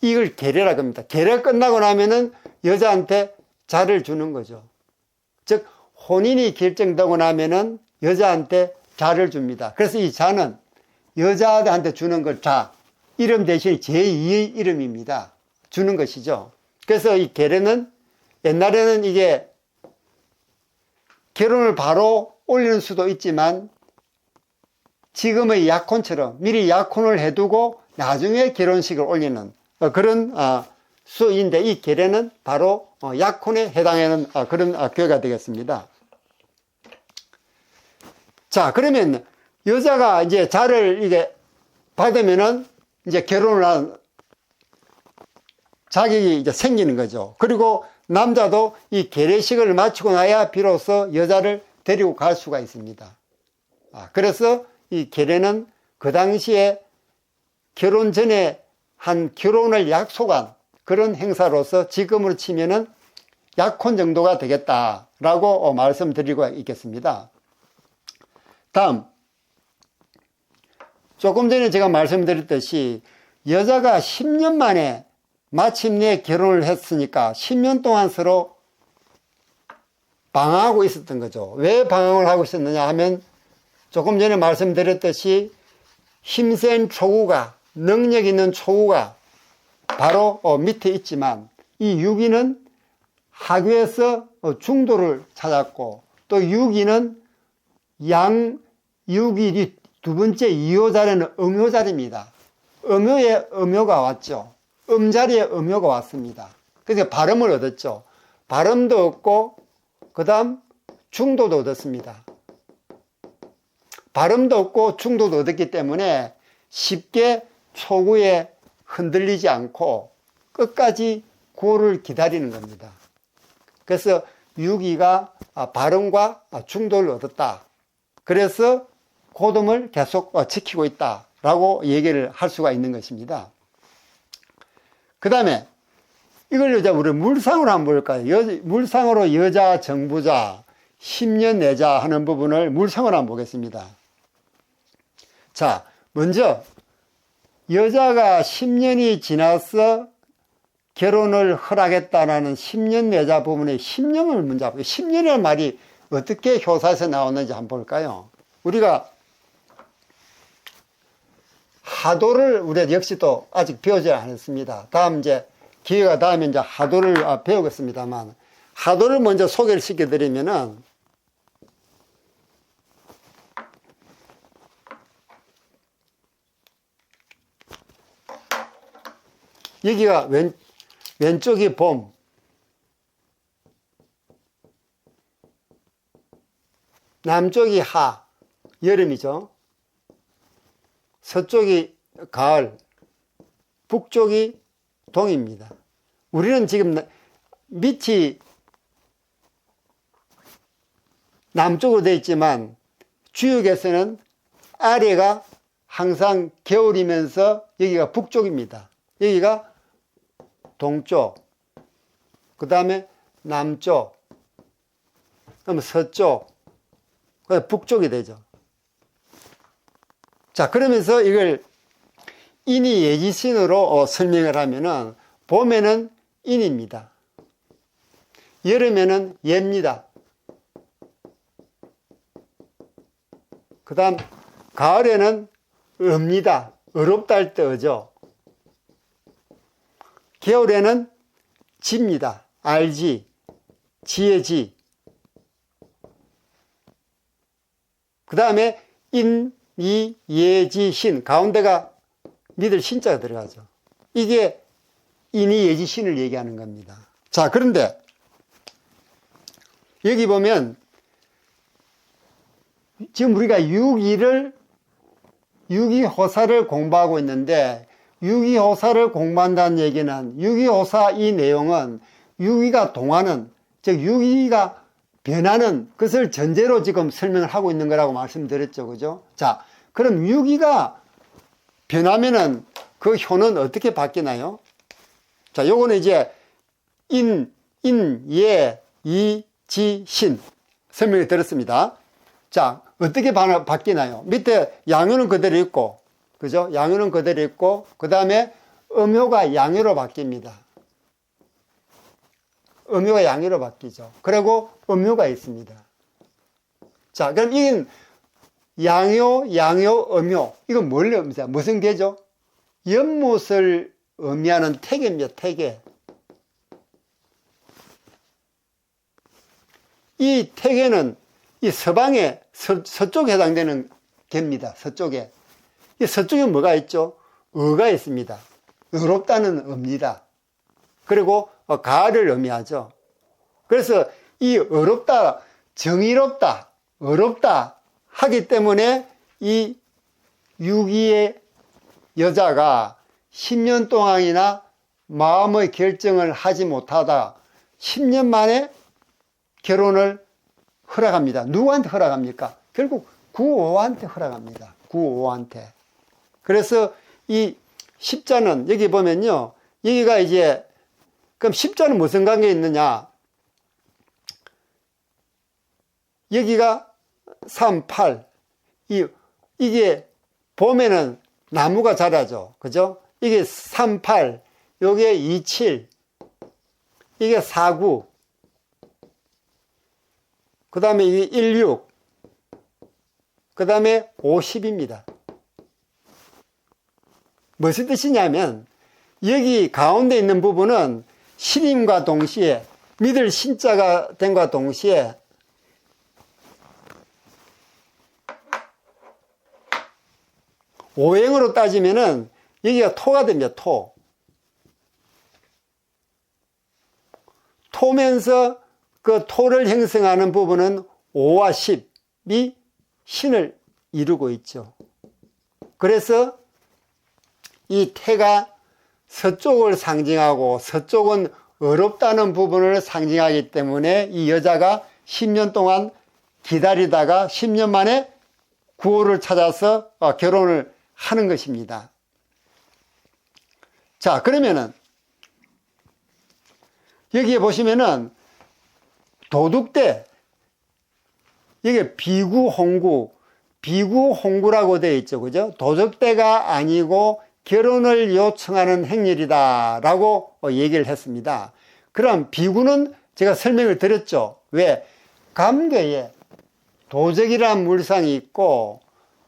이걸 계례라고 합니다. 계례가 끝나고 나면은 여자한테 자를 주는 거죠. 즉 혼인이 결정되고 나면은 여자한테 자를 줍니다. 그래서 이 자는 여자한테 주는 걸 자, 이름 대신 제2의 이름입니다. 주는 것이죠. 그래서 이 계례는 옛날에는 이게 결혼을 바로 올리는 수도 있지만 지금의 약혼처럼 미리 약혼을 해두고 나중에 결혼식을 올리는 그런 수인데 이 계례는 바로 약혼에 해당하는 그런 교회가 되겠습니다. 자, 그러면 여자가 이제 자를 이게 받으면은 이제 결혼을 한 자격이 이제 생기는 거죠. 그리고 남자도 이 계례식을 마치고 나야 비로소 여자를 데리고 갈 수가 있습니다. 그래서 이 계례는 그 당시에 결혼 전에 한 결혼을 약속한 그런 행사로서 지금으로 치면은 약혼 정도가 되겠다라고 말씀드리고 있겠습니다. 다음, 조금 전에 제가 말씀드렸듯이 여자가 10년 만에 마침내 결혼을 했으니까 10년 동안 서로 방황하고 있었던 거죠. 왜 방황을 하고 있었느냐 하면 조금 전에 말씀드렸듯이 힘센 초구가, 능력 있는 초구가 바로 밑에 있지만 이 유기는 하교에서 중도를 찾았고 또 유기는 유기 두 번째 2호 자리는 음효 자리입니다. 음효에 음효가 왔죠. 음자리에 음효가 왔습니다. 그래서 발음을 얻었죠. 발음도 얻고 그 다음 중도도 얻었습니다. 발음도 얻고 중도도 얻었기 때문에 쉽게 초구에 흔들리지 않고 끝까지 구호를 기다리는 겁니다. 그래서 유기가 발음과 중도를 얻었다. 그래서 고듬을 계속 지키고 있다라고 얘기를 할 수가 있는 것입니다. 그 다음에 이걸 우리 물상으로 한번 볼까요? 물상으로 여자 정부자 10년 내자 하는 부분을 물상으로 한번 보겠습니다. 자, 먼저 여자가 10년이 지나서 결혼을 허락했다라는 10년 내자 부분에 10년을 먼저 볼게요. 10년이라는 말이 어떻게 효사에서 나오는지 한번 볼까요? 우리가 하도를 우리가 역시 또 아직 배우지 않았습니다. 다음 이제 기회가 닿으면 이제 하도를 배우겠습니다만 하도를 먼저 소개를 시켜드리면은 여기가 왼쪽이 봄, 남쪽이 하, 여름이죠. 서쪽이 가을, 북쪽이 동입니다. 우리는 지금 밑이 남쪽으로 되어 있지만 주역에서는 아래가 항상 겨울이면서 여기가 북쪽입니다. 여기가 동쪽, 그 다음에 남쪽, 그럼 서쪽, 그 북쪽이 되죠. 자, 그러면서 이걸 인이 예지신으로 설명을 하면은 봄에는 인입니다. 여름에는 예입니다. 그 다음 가을에는 업니다. 어렵다 할 때 어죠. 겨울에는 지입니다. 알지, 지의 지. 그 다음에 인, 이, 예, 지, 신. 가운데가 믿을 신자가 들어가죠. 이게 인이, 예지, 신을 얘기하는 겁니다. 자, 그런데 여기 보면 지금 우리가 유기호사를 공부하고 있는데, 유기호사를 공부한다는 얘기는, 유기호사 이 내용은 유기가 동하는, 즉 유기가 변하는 것을 전제로 지금 설명을 하고 있는 거라고 말씀드렸죠. 그죠? 자, 그럼 유기가 변하면은 그 효는 어떻게 바뀌나요? 자, 요거는 이제 인, 예, 이, 지, 신 설명을 드렸습니다. 자, 어떻게 바뀌나요? 밑에 양효는 그대로 있고, 그죠? 양효는 그대로 있고, 그 다음에 음효가 양효로 바뀝니다. 음효가 양효로 바뀌죠. 그리고 음효가 있습니다. 자, 그럼 이건 양효, 음효. 이건 뭘 의미합니까? 무슨 개죠? 연못을 의미하는 태계입니다. 태계. 이 태계는 이 서방에, 서쪽에 해당되는 개입니다. 서쪽에. 이 서쪽에 뭐가 있죠? 어가 있습니다. 어렵다는 의미다. 그리고 가을을 의미하죠. 그래서 이 어렵다, 정의롭다, 어렵다 하기 때문에 이 유기의 여자가 10년 동안이나 마음의 결정을 하지 못하다 10년 만에 결혼을 허락합니다. 누구한테 허락합니까? 결국 구오한테 허락합니다. 구오한테. 그래서 이 십자는 여기 보면요. 여기가 이제 그럼 십자는 무슨 관계에 있느냐? 여기가 3, 8. 이게 봄에는 나무가 자라죠. 그죠? 이게 3, 8. 요게 2, 7. 이게 4, 9. 그 다음에 이게 1, 6. 그 다음에 5, 10입니다. 무슨 뜻이냐면 여기 가운데 있는 부분은 신임과 동시에 믿을 신자가 됨과 동시에 오행으로 따지면은 여기가 토가 됩니다. 토. 토면서 그 토를 형성하는 부분은 5와 10이 신을 이루고 있죠. 그래서 이 태가 서쪽을 상징하고 서쪽은 어렵다는 부분을 상징하기 때문에 이 여자가 10년 동안 기다리다가 10년 만에 구호를 찾아서 결혼을 하는 것입니다. 자, 그러면은 여기에 보시면은 도둑대, 여기 비구홍구, 비구홍구라고 되어 있죠. 그죠? 도적대가 아니고 결혼을 요청하는 행렬이다 라고 얘기를 했습니다. 그럼 비구는 제가 설명을 드렸죠. 왜? 감계에 도적이라는 물상이 있고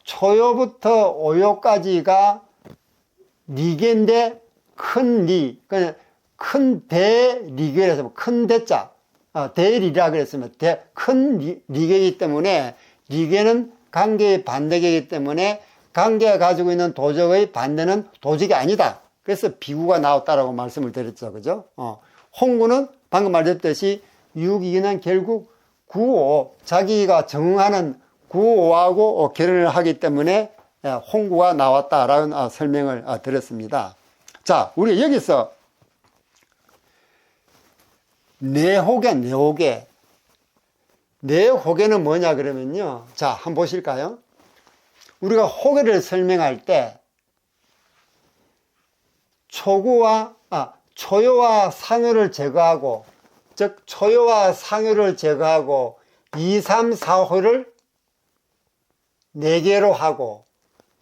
초요부터 오요까지가 리계인데 큰 리, 큰 대리계라서 큰 대자, 대리라 그랬으면 큰 리계이기 때문에 리계는 관계의 반대계이기 때문에 관계가 가지고 있는 도적의 반대는 도적이 아니다 그래서 비구가 나왔다라고 말씀을 드렸죠. 그죠? 홍구는 방금 말했듯이 6.2는 결국 9.5, 자기가 정하는 9.5하고 결혼을 하기 때문에 홍구가 나왔다라는 설명을 드렸습니다. 자, 우리 여기서 내호계, 내호계. 내호계는 뭐냐 그러면요. 자, 한번 보실까요? 우리가 호계를 설명할 때 초요와 상요를 제거하고, 즉 초요와 상요를 제거하고 2, 3, 4호를 4개로 하고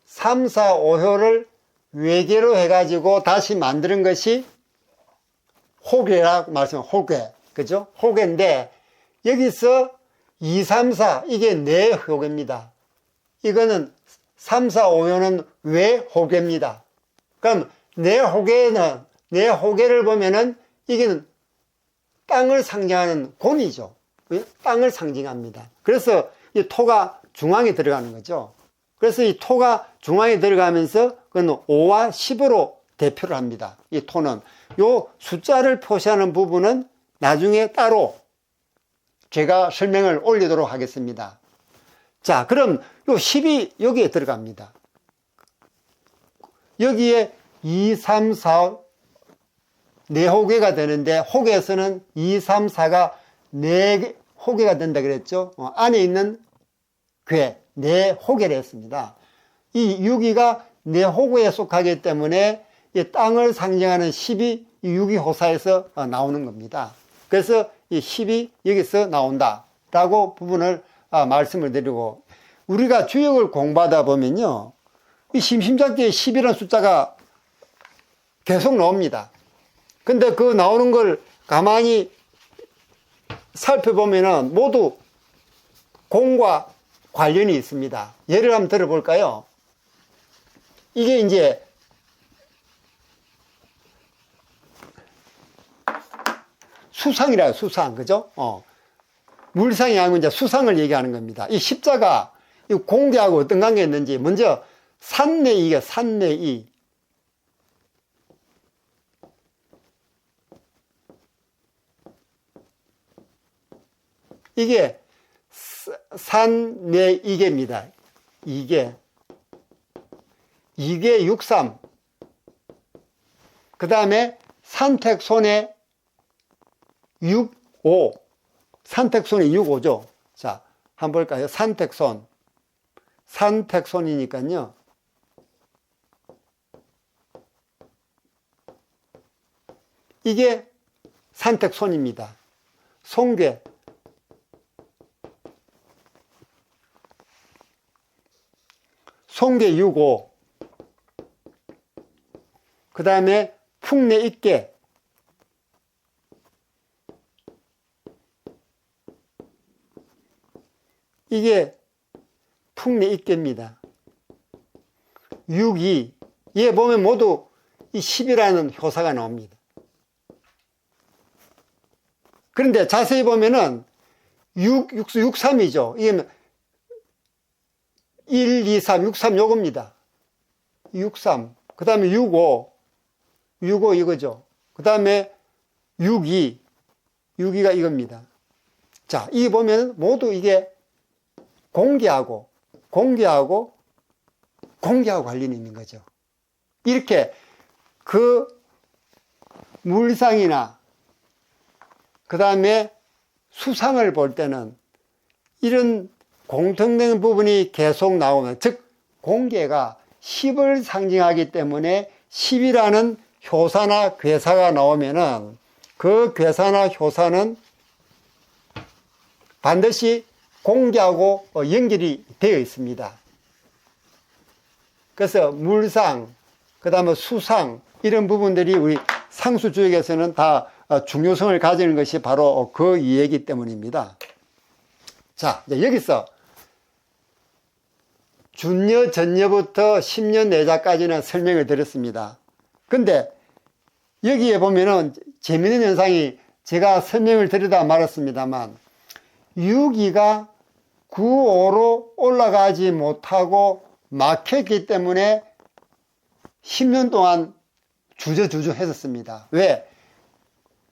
3, 4, 5호를 외계로 해가지고 다시 만드는 것이 호계라고 호계. 그죠? 호계인데 여기서 2, 3, 4 이게 내호계입니다. 이거는 3, 4, 5호는 외호계입니다. 그럼 내호계를 보면은 이게 땅을 상징하는 곤이죠. 땅을 상징합니다. 그래서 이 토가 중앙에 들어가는 거죠. 그래서 이 토가 중앙에 들어가면서 그건 5와 10으로 대표를 합니다. 이 토는. 요 숫자를 표시하는 부분은 나중에 따로 제가 설명을 올리도록 하겠습니다. 자, 그럼 요 10이 여기에 들어갑니다. 여기에 2, 3, 4, 내호계가 되는데, 호계에서는 2, 3, 4가 4호계가 된다 그랬죠. 안에 있는 궤, 내호계를 했습니다. 이 6위가 내호계에 속하기 때문에 이 땅을 상징하는 10이 6위 호사에서 나오는 겁니다. 그래서 이 10이 여기서 나온다라고 부분을 말씀을 드리고, 우리가 주역을 공부하다 보면요, 이 심심찮게 10이라는 숫자가 계속 나옵니다. 근데 그 나오는 걸 가만히 살펴보면은 모두 공과 관련이 있습니다. 예를 한번 들어볼까요? 이게 이제 수상이라요, 수상. 그죠? 물상이 아니고 이제 수상을 얘기하는 겁니다. 이 십자가, 이 공계하고 어떤 관계가 있는지, 먼저 산내이가 산내이. 이게 산내이계입니다. 이게 63. 그 다음에 산택손의 65. 산택손이 65죠. 자, 한번 볼까요? 산택손. 산택손이니까요. 이게 산택손입니다. 송괴. 송괴 65. 그 다음에 풍내 입계. 이게 풍내 입계입니다. 62. 얘 보면 모두 이 10이라는 효사가 나옵니다. 그런데 자세히 보면은 63이죠. 이게 1, 2, 3, 63 요겁니다. 63. 그 다음에 65. 65 이거죠. 그 다음에 62. 62가 이겁니다. 자, 이 보면 모두 이게 공계하고 관련이 있는 거죠. 이렇게 그 물상이나 그 다음에 수상을 볼 때는 이런 공통된 부분이 계속 나오면, 즉 공계가 10을 상징하기 때문에 10이라는 효사나 괴사가 나오면은 그 괴사나 효사는 반드시 공계하고 연결이 되어 있습니다. 그래서 물상, 그 다음에 수상, 이런 부분들이 우리 상수주역에서는 다 중요성을 가지는 것이 바로 그 이해이기 때문입니다. 자, 이제 여기서 준여, 전여부터 10년 내자까지는 설명을 드렸습니다. 근데 여기에 보면은 재미있는 현상이, 제가 설명을 드리다 말았습니다만 6위가 9호로 올라가지 못하고 막혔기 때문에 10년 동안 주저주저 했었습니다. 왜?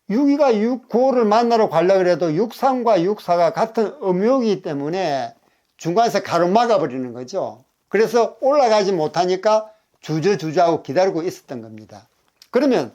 6위가 9호를 만나러 가려고 해도 63과 64가 같은 음욕이기 때문에 중간에서 가로막아 버리는 거죠. 그래서 올라가지 못하니까 주저주저하고 기다리고 있었던 겁니다. 그러면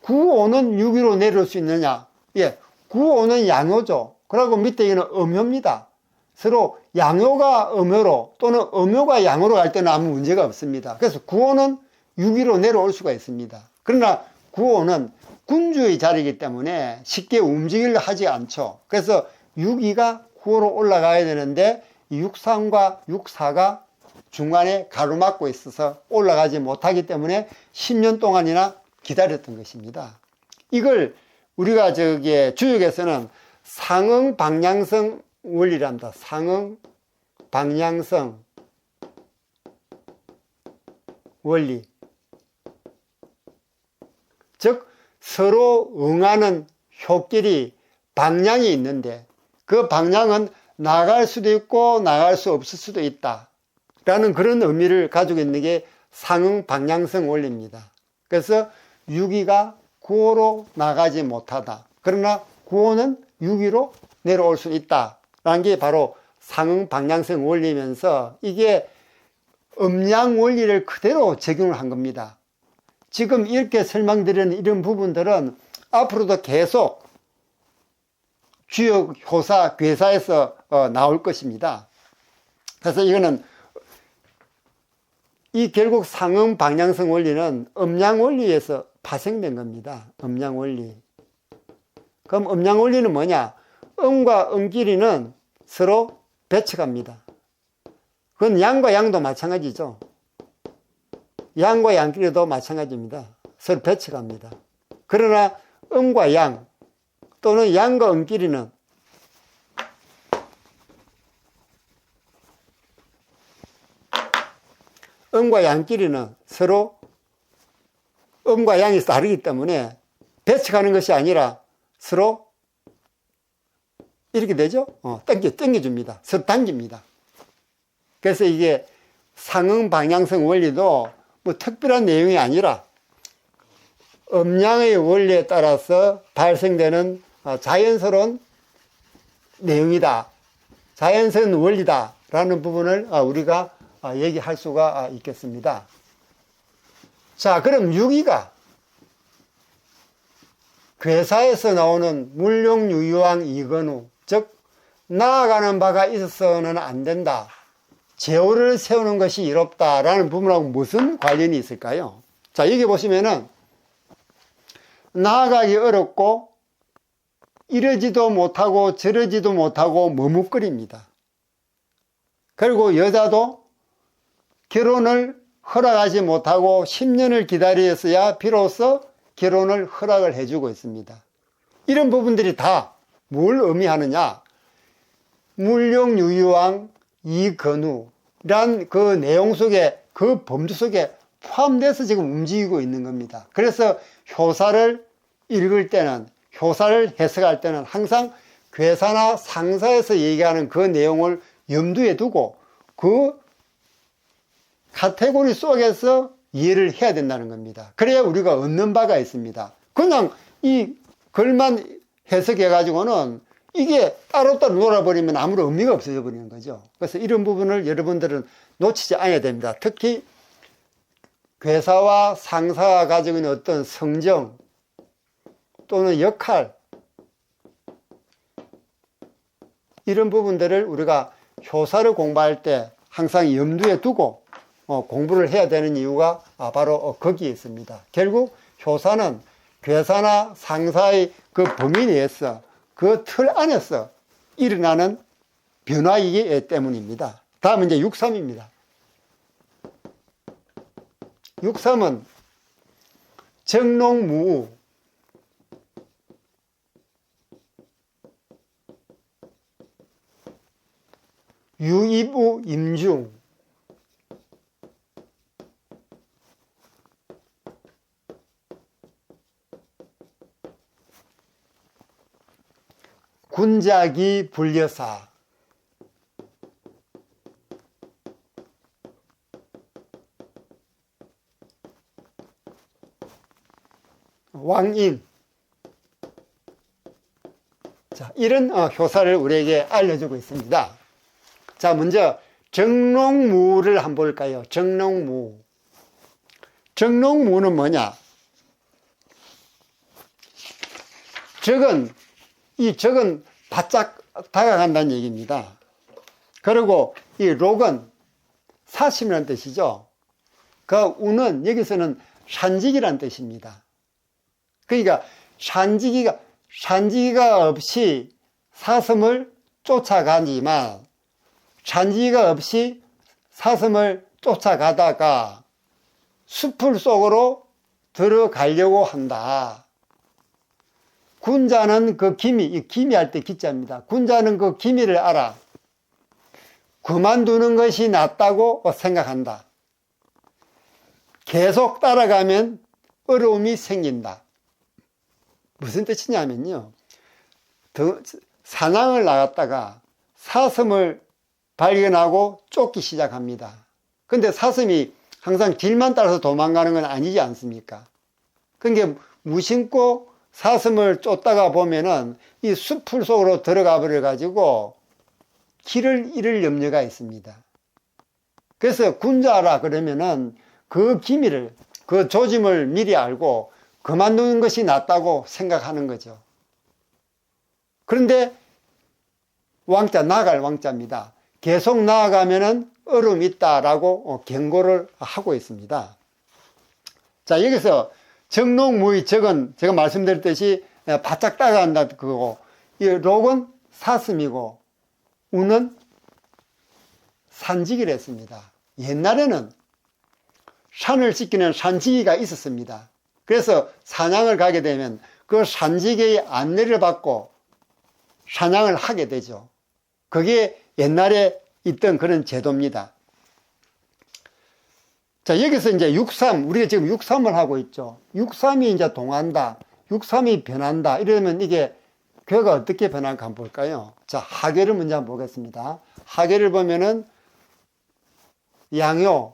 9호는 6위로 내려올 수 있느냐? 예, 9호는 양효죠. 그리고 밑에 이거는 음효입니다. 서로 양효가 음효로 또는 음효가 양효로 갈 때는 아무 문제가 없습니다. 그래서 9호는 6위로 내려올 수가 있습니다. 그러나 9호는 군주의 자리이기 때문에 쉽게 움직이려 하지 않죠. 그래서 6위가 9호로 올라가야 되는데 63과 64가 중간에 가로막고 있어서 올라가지 못하기 때문에 10년 동안이나 기다렸던 것입니다. 이걸 우리가 주역에서는 상응 방향성 원리랍니다. 상응 방향성 원리. 즉 서로 응하는 효끼리 방향이 있는데 그 방향은 나갈 수도 있고 나갈 수 없을 수도 있다 라는 그런 의미를 가지고 있는 게 상응 방향성 원리입니다. 그래서 6위가 9호로 나가지 못하다. 그러나 9호는 6위로 내려올 수 있다 라는 게 바로 상응 방향성 원리면서 이게 음양 원리를 그대로 적용을 한 겁니다. 지금 이렇게 설명드리는 이런 부분들은 앞으로도 계속 주역, 효사, 괴사에서 나올 것입니다. 그래서 이거는 이 결국 상응 방향성 원리는 음양 원리에서 파생된 겁니다. 음양 원리. 그럼 음양 원리는 뭐냐? 음과 음끼리는 서로 배척합니다. 그건 양과 양도 마찬가지죠. 양과 양끼리도 마찬가지입니다. 서로 배척합니다. 그러나 음과 양 또는 양과 음끼리는 음과 양끼리는 서로 음과 양이 다르기 때문에 배척하는 것이 아니라 서로 이렇게 되죠? 당겨줍니다. 서로 당깁니다. 그래서 이게 상응 방향성 원리도 뭐 특별한 내용이 아니라 음양의 원리에 따라서 발생되는 자연스러운 내용이다. 자연스러운 원리다. 라는 부분을 우리가 얘기할 수가 있겠습니다. 자, 그럼 6위가 괴사에서 나오는 물룡유유왕 이건우, 즉 나아가는 바가 있어서는 안 된다. 제호를 세우는 것이 이롭다라는 부분하고 무슨 관련이 있을까요? 자, 여기 보시면은 나아가기 어렵고 이러지도 못하고 저러지도 못하고 머뭇거립니다. 그리고 여자도 결혼을 허락하지 못하고 10년을 기다렸어야 비로소 결혼을 허락을 해주고 있습니다. 이런 부분들이 다 뭘 의미하느냐? 물룡유유왕 이건우란 그 내용 속에, 그 범주 속에 포함돼서 지금 움직이고 있는 겁니다. 그래서 효사를 읽을 때는, 효사를 해석할 때는 항상 괴사나 상사에서 얘기하는 그 내용을 염두에 두고 그 카테고리 속에서 이해를 해야 된다는 겁니다. 그래야 우리가 얻는 바가 있습니다. 그냥 이 글만 해석해가지고는 이게 따로따로 놀아버리면 아무런 의미가 없어져 버리는 거죠. 그래서 이런 부분을 여러분들은 놓치지 않아야 됩니다. 특히 괴사와 상사가 가지고 있는 어떤 성정 또는 역할, 이런 부분들을 우리가 효사를 공부할 때 항상 염두에 두고 공부를 해야 되는 이유가 바로 거기에 있습니다. 결국 효사는 괴사나 상사의 그 범위 내에서, 그 틀 안에서 일어나는 변화이기 때문입니다. 다음은 이제 6.3입니다. 6.3은 정농무우, 유입우 임중, 군자기 불여사, 왕인. 자, 이런 효사를 우리에게 알려주고 있습니다. 자, 먼저 정농무를 한번 볼까요? 정농무. 정농무는 뭐냐? 적은 바짝 다가간다는 얘기입니다. 그리고 이 록은 사심이라는 뜻이죠. 그 우는 여기서는 산지기란 뜻입니다. 그러니까 산지기가 없이 사슴을 쫓아가지만 산지기가 없이 사슴을 쫓아가다가 숲을 속으로 들어가려고 한다. 군자는 그 기미할 때 기자입니다. 군자는 그 기미를 알아. 그만두는 것이 낫다고 생각한다. 계속 따라가면 어려움이 생긴다. 무슨 뜻이냐면요. 사냥을 나갔다가 사슴을 발견하고 쫓기 시작합니다. 근데 사슴이 항상 길만 따라서 도망가는 건 아니지 않습니까? 그러니까 무심코 사슴을 쫓다가 보면은 이 숲을 속으로 들어가 버려 가지고 길을 잃을 염려가 있습니다. 그래서 군자라 그러면은 그 기미를, 그 조짐을 미리 알고 그만두는 것이 낫다고 생각하는 거죠. 그런데 나아갈 왕자입니다. 계속 나아가면은 어려움이 있다라고 경고를 하고 있습니다. 자, 여기서 정농무의 적은 제가 말씀드렸듯이 바짝 따라간다 그거고, 이 록은 사슴이고 우는 산지기를 했습니다. 옛날에는 산을 지키는 산지기가 있었습니다. 그래서 사냥을 가게 되면 그 산지기의 안내를 받고 사냥을 하게 되죠. 그게 옛날에 있던 그런 제도입니다. 자, 여기서 이제 6.3, 우리가 지금 6.3을 하고 있죠. 6.3이 이제 동한다, 6.3이 변한다, 이러면 이게 괴가 어떻게 변할까 한번 볼까요? 자, 하괴를 먼저 한번 보겠습니다. 하괴를 보면은 양요,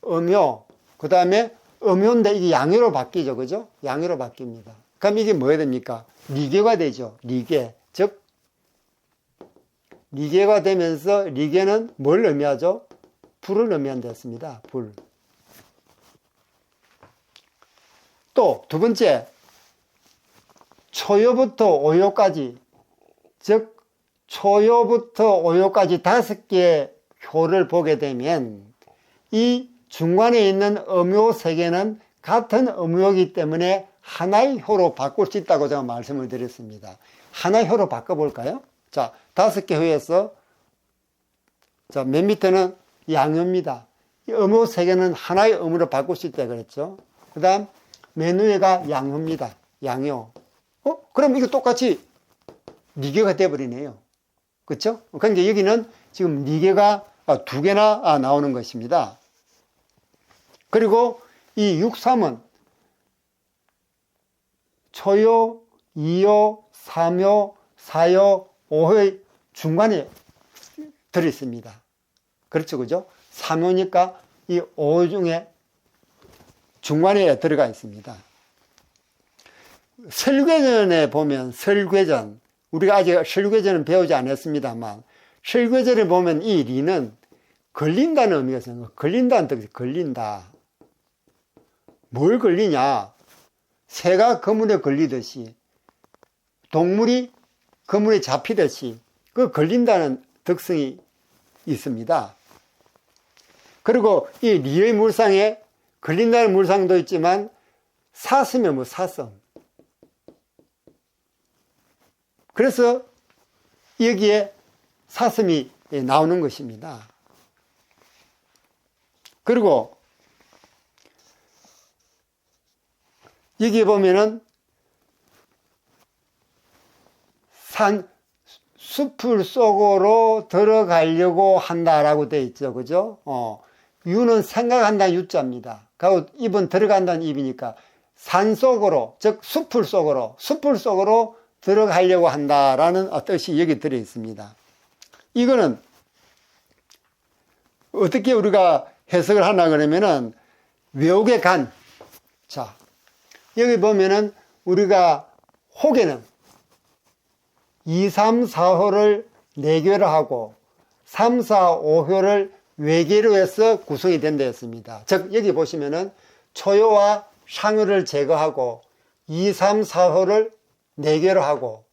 음요, 그 다음에 음요인데 이게 양요로 바뀌죠. 그죠? 양요로 바뀝니다. 그럼 이게 뭐가 됩니까? 리괴가 되죠. 리괴. 즉, 리괴가 되면서 리괴는 뭘 의미하죠? 불을 의미한다 했습니다. 불. 또 두 번째, 초요부터 오요까지, 즉 초요부터 오요까지 5개의 효를 보게 되면 이 중간에 있는 음요 3개는 같은 음요이기 때문에 하나의 효로 바꿀 수 있다고 제가 말씀을 드렸습니다. 하나의 효로 바꿔볼까요? 자, 5개 효에서 자, 맨 밑에는 양요입니다. 이 음요 3개는 하나의 음으로 바꿀 수 있다 그랬죠. 그 다음 맨 위에가 양요입니다. 양요. 그럼 이거 똑같이 리괴가 되어버리네요. 그렇죠? 그러니까 여기는 지금 리괴가 2개나 나오는 것입니다. 그리고 이 6.3은 초요, 2요, 3요, 4요, 5요의 중간에 들어있습니다. 그렇죠, 그죠? 3요니까 이 5요 중에 중간에 들어가 있습니다. 설괴전에 보면 설괴전, 우리가 아직 설괴전은 배우지 않았습니다만 설괴전에 보면 이 리는 걸린다는 의미가 있어요. 걸린다는 뜻이 걸린다. 뭘 걸리냐? 새가 그물에 걸리듯이, 동물이 그물에 잡히듯이 그 걸린다는 특성이 있습니다. 그리고 이 리의 물상에 걸린다는 물상도 있지만 사슴의 뭐 사슴. 그래서 여기에 사슴이 나오는 것입니다. 그리고 여기 보면은 숲을 속으로 들어가려고 한다라고 되어 있죠. 그죠? 유는 생각한다는 유자입니다. 그리고 입은 들어간다는 입이니까 산 속으로, 즉 숲을 속으로 들어가려고 한다라는 뜻이 여기 들어 있습니다. 이거는 어떻게 우리가 해석을 하나 그러면은 외옥의 간. 자, 여기 보면은 우리가 혹에는 2, 3, 4호를 내교로 하고 3, 4, 5호를 외계로 해서 구성이 된다 했습니다. 즉 여기 보시면은 초요와 상요를 제거하고 2, 3, 4호를 내교로 하고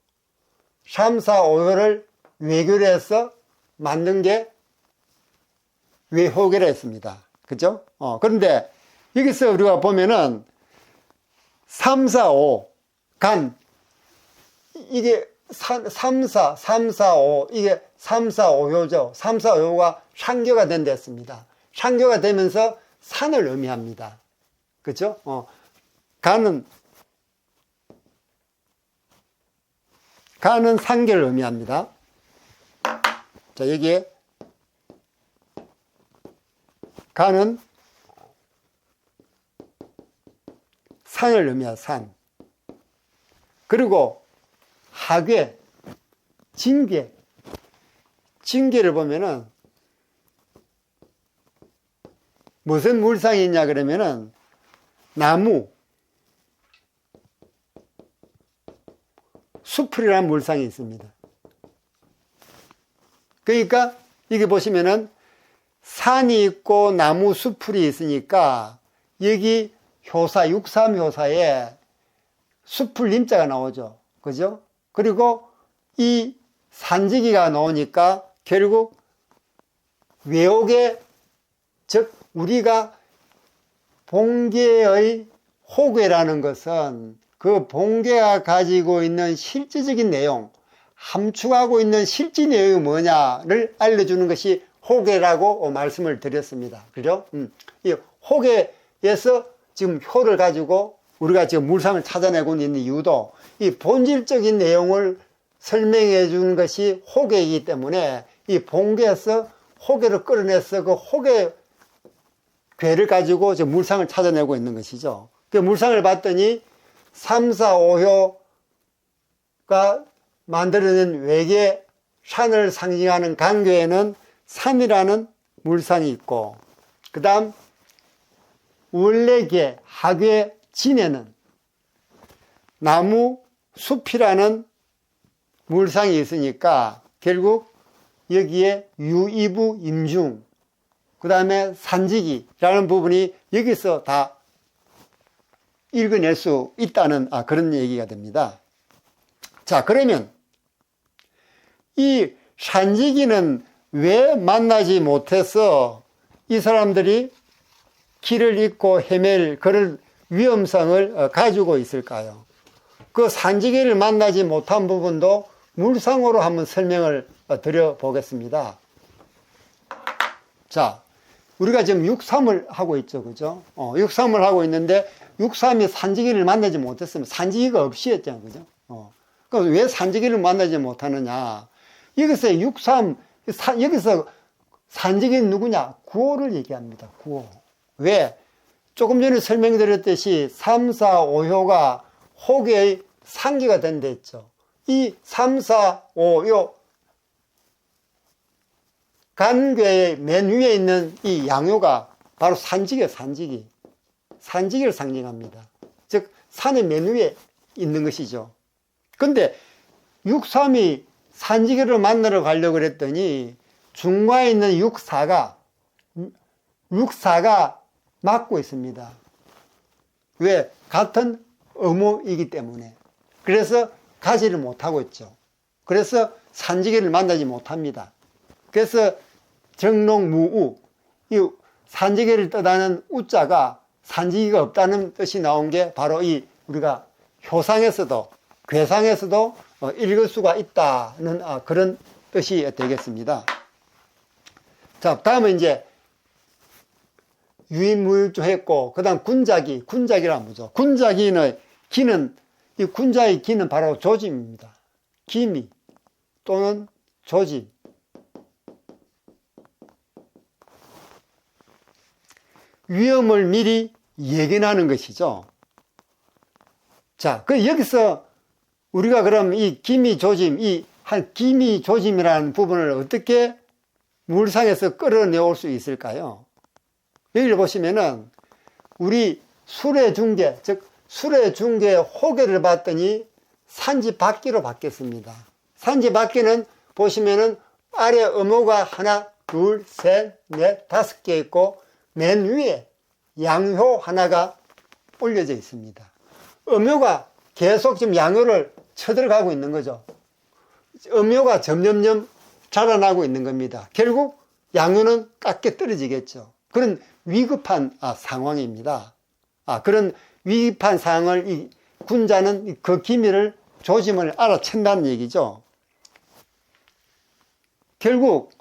3, 4, 5호를 외교로 해서 만든 게 외호계로 했습니다. 그죠? 그런데 여기서 우리가 보면은 3, 4, 5 간 이게 3, 4, 5 이게 3, 4, 5호죠. 3, 4, 5호가 상교가 된다 했습니다. 상교가 되면서 산을 의미합니다. 그죠? 간은 상교를 의미합니다. 자, 여기에 간은 산을 의미하는 산. 그리고 하괴, 징계. 징계를 보면은 무슨 물상이 있냐 그러면은 나무, 수풀이라는 물상이 있습니다. 그러니까 이게 보시면은 산이 있고 나무, 수풀이 있으니까 여기 효사, 63효사에 수풀 님자가 나오죠. 그죠? 그리고 이 산지기가 나오니까 결국 외옥의, 즉 우리가 봉계의 호계라는 것은 그 봉계가 가지고 있는 실질적인 내용, 함축하고 있는 실제 내용이 뭐냐를 알려주는 것이 호계라고 말씀을 드렸습니다. 그죠? 이 호계에서 지금 효를 가지고 우리가 지금 물상을 찾아내고 있는 이유도 이 본질적인 내용을 설명해 주는 것이 호계이기 때문에 이 봉계에서 호계를 끌어내서 그 호계 괴를 가지고 지금 물상을 찾아내고 있는 것이죠. 그 물상을 봤더니 3, 4, 5효가 만들어낸 외계 산을 상징하는 간괴에는 산이라는 물상이 있고, 그 다음 원래계 하괴 진에는 나무 숲이라는 물상이 있으니까 결국 여기에 유이부 임중, 그 다음에 산지기라는 부분이 여기서 다 읽어낼 수 있다는 그런 얘기가 됩니다. 자, 그러면 이 산지기는 왜 만나지 못해서 이 사람들이 길을 잃고 헤맬 그런 위험성을 가지고 있을까요? 그 산지기를 만나지 못한 부분도 물상으로 한번 설명을 드려보겠습니다. 자, 우리가 지금 6.3을 하고 있죠. 그죠? 6.3을 하고 있는데 6.3이 산지기를 만나지 못했으면 산지기가 없이 했잖아요. 그죠? 그럼 왜 산지기를 만나지 못하느냐? 여기서 6.3, 여기서 산지기는 누구냐? 구호를 얘기합니다. 구호. 왜? 조금 전에 설명드렸듯이 3, 4, 5효가 호계의 상기가 된다 했죠. 이 3, 4, 5요 간괴의 맨 위에 있는 이 양요가 바로 산지기예요. 산지기. 산지기를 상징합니다. 즉 산의 맨 위에 있는 것이죠. 근데 6.3이 산지기를 만나러 가려고 그랬더니 중과에 있는 6.4가 막고 있습니다. 왜? 같은 의무이기 때문에. 그래서 가지를 못하고 있죠. 그래서 산지기를 만나지 못합니다. 그래서 정롱무우, 이 산지기를 뜻하는 우자가 산지기가 없다는 뜻이 나온 게 바로 이 우리가 효상에서도 괴상에서도 읽을 수가 있다는 그런 뜻이 되겠습니다. 자, 다음은 이제 유인무일조 했고, 그 다음 군자기란 뭐죠? 군자기는 기는, 이 군자의 기는 바로 조짐입니다. 기미 또는 조짐. 위험을 미리 예견하는 것이죠. 자, 그 여기서 우리가 그럼 이 기미조짐, 이 한 기미조짐이라는 부분을 어떻게 물상에서 끌어내올 수 있을까요? 여기를 보시면은 우리 술의 중계, 즉 수레중개 호계를 봤더니 산지박기로 바뀌었습니다. 산지박기는 보시면은 아래 음호가 하나, 둘, 셋, 넷, 5개 있고 맨 위에 양효 하나가 올려져 있습니다. 음효가 계속 지금 양효를 쳐들어가고 있는 거죠. 음효가 점점점 자라나고 있는 겁니다. 결국 양효는 깎여 떨어지겠죠. 그런 위급한 상황입니다. 그런 위급한 상황을 이 군자는 그 기밀을 조짐을 알아챈다는 얘기죠. 결국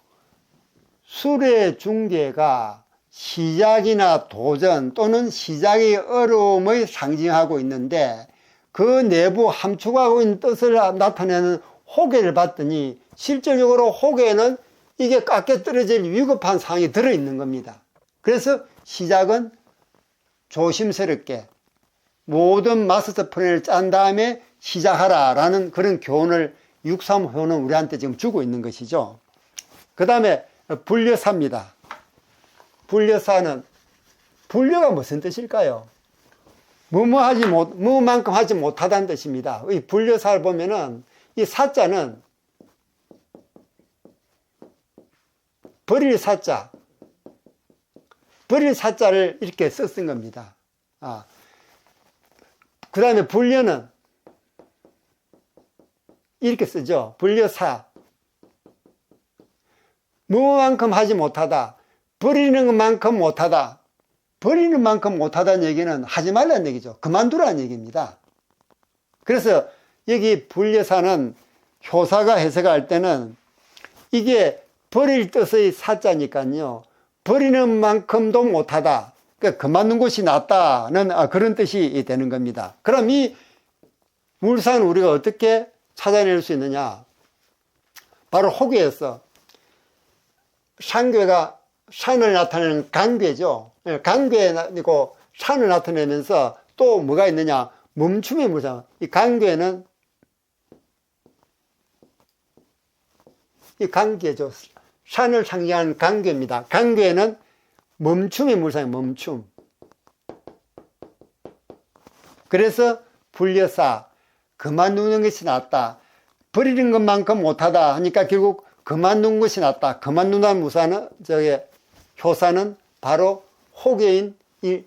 수레중개가 시작이나 도전 또는 시작의 어려움을 상징하고 있는데 그 내부 함축하고 있는 뜻을 나타내는 호계를 봤더니 실질적으로 호계에는 이게 깎여 떨어질 위급한 상황이 들어있는 겁니다. 그래서 시작은 조심스럽게 모든 마스터 플랜을 짠 다음에 시작하라 라는 그런 교훈을 6.3호는 우리한테 지금 주고 있는 것이죠. 그 다음에 불려사입니다. 불려사는 불려가 무슨 뜻일까요? 뭐만큼 하지 못하다는 뜻입니다. 이 불려사를 보면은 이 사자는 버릴 사자, 버릴 사자를 이렇게 썼은 겁니다. 그 다음에 불려는 이렇게 쓰죠. 불려사. 뭐만큼 하지 못하다. 버리는 것만큼 못하다. 버리는 만큼 못하다는 얘기는 하지 말라는 얘기죠. 그만두라는 얘기입니다. 그래서 여기 불려사는 효사가 해석할 때는 이게 버릴 뜻의 사자니까요. 버리는 만큼도 못하다. 그러니까 그만둔 것이 낫다는 그런 뜻이 되는 겁니다. 그럼 이 물산을 우리가 어떻게 찾아낼 수 있느냐? 바로 호계에서 산괴가 산을 나타내는 간괴죠. 간괴고 산을 나타내면서 또 뭐가 있느냐? 멈춤의 물산. 이 간괴는 이 간괴죠. 산을 상징하는 간괴입니다. 간괴는 멈춤의 물상이에요. 멈춤. 그래서 불려사, 그만두는 것이 낫다. 버리는 것만큼 못하다 하니까 결국 그만둔 것이 낫다. 그만둔다는 무사는 효사는 바로 호계인 이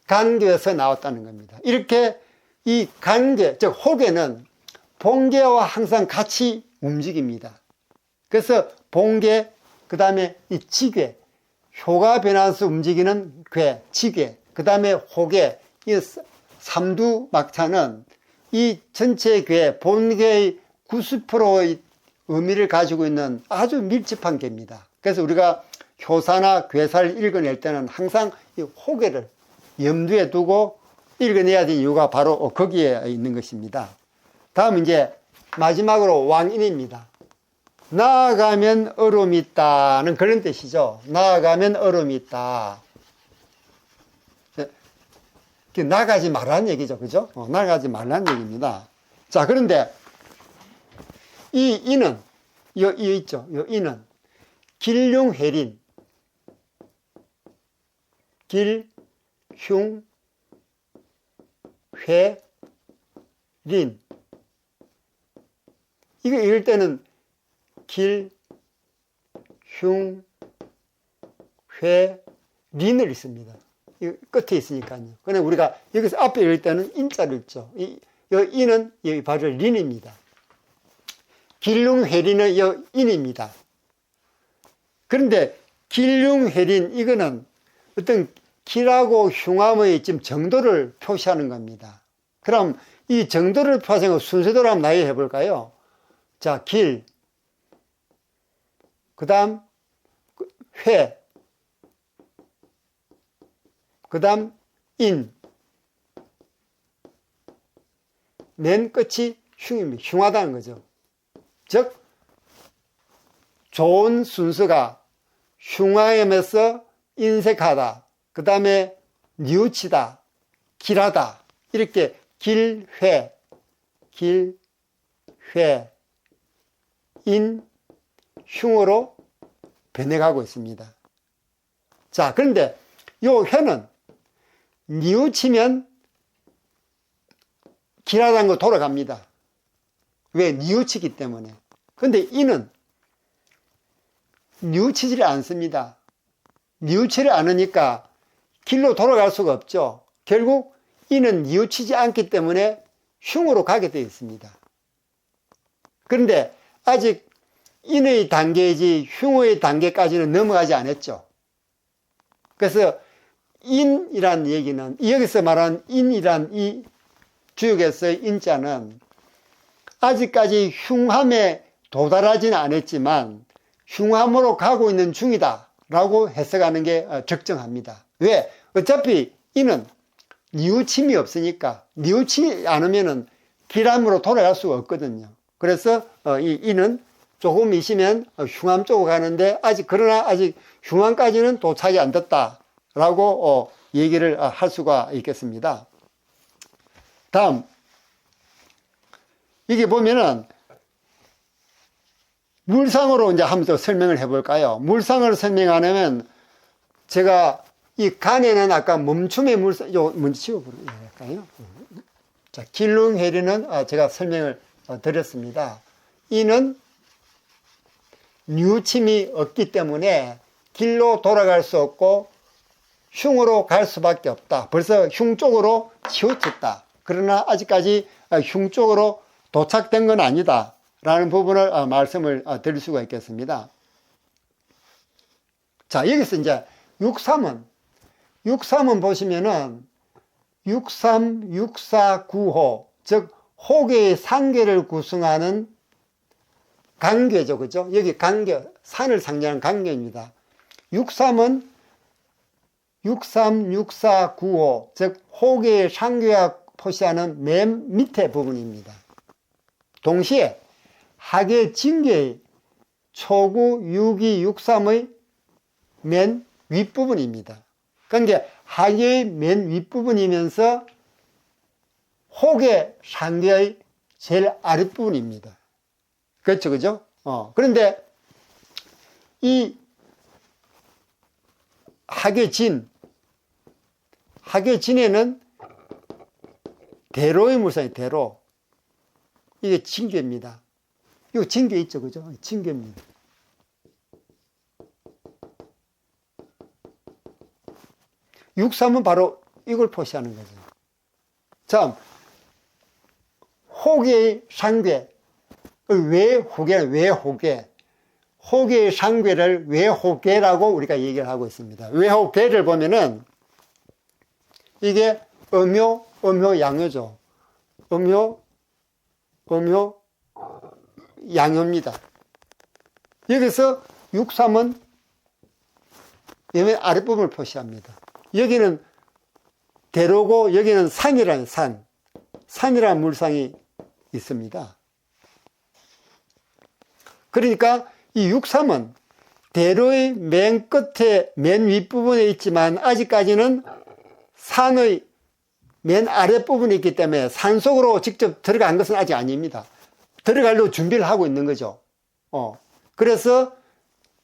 간괴에서 나왔다는 겁니다. 이렇게 이 간괴, 즉 호계는 본계와 항상 같이 움직입니다. 그래서 본계, 그 다음에 이 지괴, 효가 변하면서 움직이는 괴, 지괴, 그 다음에 호계, 이 삼두막차는 이 전체 괴, 본계의 90%의 의미를 가지고 있는 아주 밀집한 괴입니다. 그래서 우리가 효사나 괴사를 읽어낼 때는 항상 이 호계를 염두에 두고 읽어내야 되는 이유가 바로 거기에 있는 것입니다. 다음 이제 마지막으로 왕인입니다. 나아가면 어려움이 있다는 그런 뜻이죠. 나아가면 어려움이 있다. 나가지 말라는 얘기죠. 그죠? 나가지 말라는 얘기입니다. 자, 그런데 이 이는, 이 있죠. 이 이는 길흉회린, 길흉회린. 이거 읽을 때는 길흉회린을 읽습니다. 이 끝에 있으니까요. 그런데 우리가 여기서 앞에 읽을 때는 인자를 읽죠. 이는 여기 바로 린입니다. 길흉회린은 이 인입니다. 그런데 길흉회린 이거는 어떤 길하고 흉함의 지금 정도를 표시하는 겁니다. 그럼 이 정도를 표시하는 순서대로 한번 나열해 볼까요? 자, 길, 그 다음 회, 그 다음 인, 맨 끝이 흉입니다. 흉하다는 거죠. 즉 좋은 순서가 흉하임에서 인색하다, 그 다음에 뉘우치다, 길하다, 이렇게 길회, 인, 흉으로 변해가고 있습니다. 자, 그런데 요 회는 뉘우치면 길하다는 거 돌아갑니다. 왜? 뉘우치기 때문에. 근데 이는 뉘우치지를 않습니다. 뉘우치를 않으니까 길로 돌아갈 수가 없죠. 결국 이는 뉘우치지 않기 때문에 흉으로 가게 되어 있습니다. 그런데 아직 인의 단계이지 흉의 단계까지는 넘어가지 않았죠. 그래서 인이란 얘기는, 여기서 말하는 인이란 이 주역에서의 인자는 아직까지 흉함에 도달하지는 않았지만 흉함으로 가고 있는 중이다 라고 해석하는 게 적정합니다. 왜? 어차피 이는 뉘우침이 없으니까, 뉘우치지 않으면 길함으로 돌아갈 수가 없거든요. 그래서 이 이는 조금 있으면 흉함 쪽으로 가는데 그러나 아직 흉함까지는 도착이 안 됐다라고 얘기를 할 수가 있겠습니다. 다음, 이게 보면은 물상으로 이제 한번 더 설명을 해볼까요? 물상을 설명하려면 제가 이 간에는 아까 멈춤의 물상, 요 먼저 치워볼까요? 자, 길릉해리는 제가 설명을 드렸습니다. 이는 뉘우침이 없기 때문에 길로 돌아갈 수 없고 흉으로 갈 수밖에 없다. 벌써 흉 쪽으로 치우쳤다. 그러나 아직까지 흉 쪽으로 도착된 건 아니다 라는 부분을 말씀을 드릴 수가 있겠습니다. 자, 여기서 이제 63은 보시면은 63, 64, 9호, 즉 호계의 상계를 구성하는 간괴죠. 그죠? 여기 간괴, 산을 상징하는 간괴입니다. 63은 63, 64, 9호, 즉 호계의 상괴가 표시하는 맨 밑에 부분입니다. 동시에 하계 진계의 초구, 6이, 63의 맨 윗부분입니다. 그러니까 하계의 맨 윗부분이면서 호계 상계의 제일 아랫부분입니다. 그렇죠, 그죠? 그런데 이 하계진에는 대로의 물상이 대로. 이게 진계입니다. 이거 진계 있죠, 그죠? 진계입니다. 육삼은 바로 이걸 표시하는 거죠. 자, 호계의 상괴. 왜 호계? 호계의 상괴를 왜 호계라고 우리가 얘기를 하고 있습니다. 왜 호계를 보면은 이게 음효, 양효죠. 음효, 양효입니다. 여기서 63은 맨 아랫부분을 표시합니다. 여기는 대로고 여기는 산이라는 산이라는 물상이 있습니다. 그러니까 이 63은 대로의 맨 끝에 맨 윗부분에 있지만 아직까지는 산의 맨 아랫부분에 있기 때문에 산 속으로 직접 들어간 것은 아직 아닙니다. 들어가려고 준비를 하고 있는 거죠. 그래서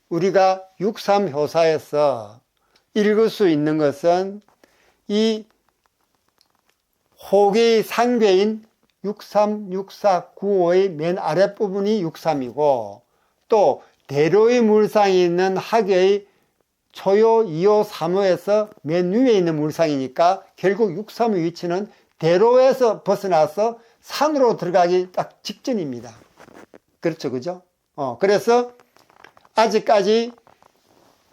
우리가 63 효사에서 읽을 수 있는 것은 이 호계의 상괴인 63, 64, 95의 맨 아랫부분이 63이고 또 대로의 물상이 있는 하계의 초요, 2호, 3호에서 맨 위에 있는 물상이니까 결국 63의 위치는 대로에서 벗어나서 산으로 들어가기 딱 직전입니다. 그렇죠, 그죠? 그래서 아직까지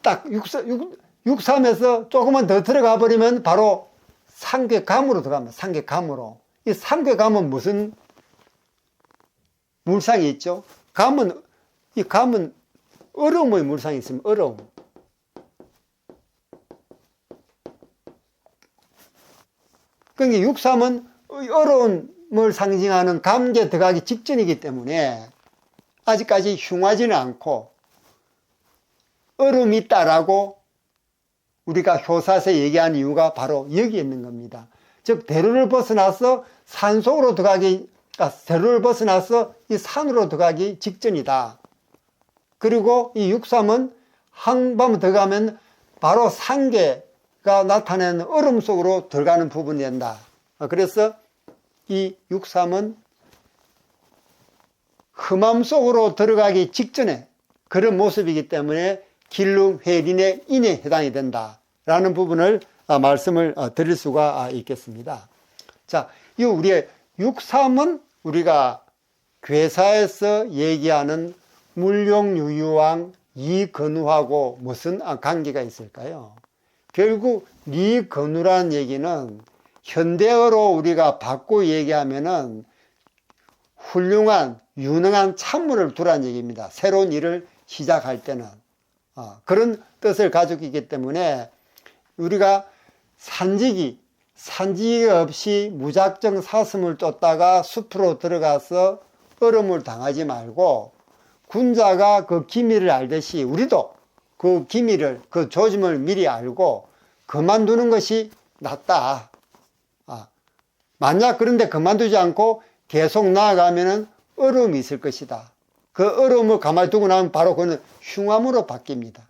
딱 63에서 조금만 더 들어가 버리면 바로 상괴감으로 들어갑니다. 상괴감으로. 이 상괴감은 무슨 물상이 있죠? 이 감은 어려움의 물상이 있으면 어려움. 그러니까 63은 어려움을 상징하는 감에 들어가기 직전이기 때문에 아직까지 흉하지는 않고 어려움이 있다라고 우리가 효사에서 얘기한 이유가 바로 여기에 있는 겁니다. 즉 대로를 벗어나서 산속으로 대로를 벗어나서 이 산으로 들어가기 직전이다. 그리고 이 63은 한밤 들어가면 바로 상계가 나타내는 얼음 속으로 들어가는 부분이 된다. 그래서 이 6.3은 험함 속으로 들어가기 직전에 그런 모습이기 때문에 길릉회린의 인에 해당이 된다라는 부분을 말씀을 드릴 수가 있겠습니다. 자, 이 우리의 6.3은 우리가 괴사에서 얘기하는 물룡유유왕 이건우하고 무슨 관계가 있을까요? 결국 리건우라는 얘기는 현대어로 우리가 바꿔 얘기하면은 훌륭한 유능한 찬물을 두라는 얘기입니다. 새로운 일을 시작할 때는 그런 뜻을 가지고 있기 때문에 우리가 산지기 없이 무작정 사슴을 쫓다가 숲으로 들어가서 얼음을 당하지 말고 군자가 그 기미를 알듯이 우리도 그 기미를, 그 조짐을 미리 알고 그만두는 것이 낫다. 만약 그런데 그만두지 않고 계속 나아가면은 어려움이 있을 것이다. 그 어려움을 가만히 두고 나면 바로 그는 흉함으로 바뀝니다.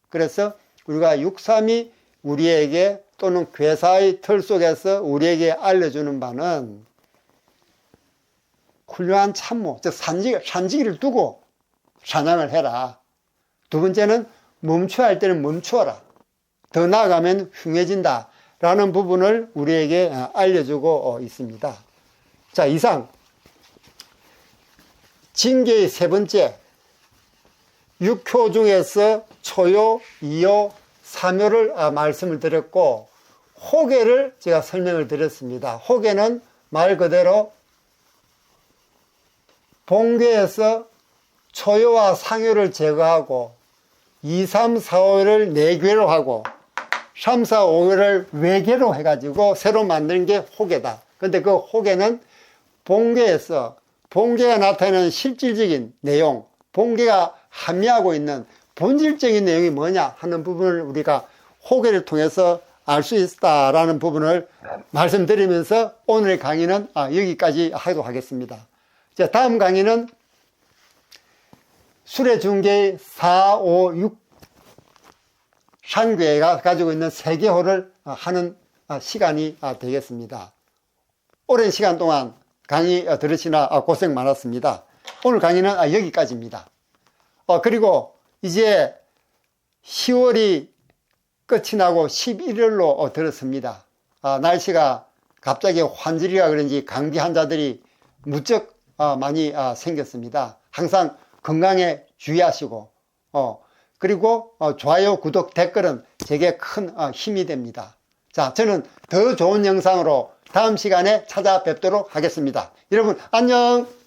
그래서 우리가 6.3이 우리에게 또는 괴사의 틀 속에서 우리에게 알려주는 바는 훌륭한 참모, 즉 산지기를 두고 사냥을 해라. 두 번째는 멈춰야 할 때는 멈추어라. 더 나아가면 흉해진다. 라는 부분을 우리에게 알려주고 있습니다. 자, 이상 징계의 세 번째 6효 중에서 초효, 2효, 3효를 말씀을 드렸고 호계를 제가 설명을 드렸습니다. 호계는 말 그대로 본계에서 초효와 상효를 제거하고 2, 3, 4, 5를 내괴로 하고 3, 4, 5를 외계로 해가지고 새로 만든 게 호계다. 근데 그 호계는 본계에서 본계가 나타내는 실질적인 내용, 본계가 함의하고 있는 본질적인 내용이 뭐냐 하는 부분을 우리가 호계를 통해서 알 수 있다라는 부분을 말씀드리면서 오늘의 강의는 여기까지 하도록 하겠습니다. 자, 다음 강의는 수레중계의 4, 5, 6 산괴가 가지고 있는 세계호를 하는 시간이 되겠습니다. 오랜 시간 동안 강의 들으시나 고생 많았습니다. 오늘 강의는 여기까지입니다. 그리고 이제 10월이 끝이 나고 11월로 들었습니다. 날씨가 갑자기 환절기가 그런지 감기 환자들이 무척 많이 생겼습니다. 항상 건강에 주의하시고 그리고 좋아요, 구독, 댓글은 제게 큰 힘이 됩니다. 자, 저는 더 좋은 영상으로 다음 시간에 찾아뵙도록 하겠습니다. 여러분 안녕.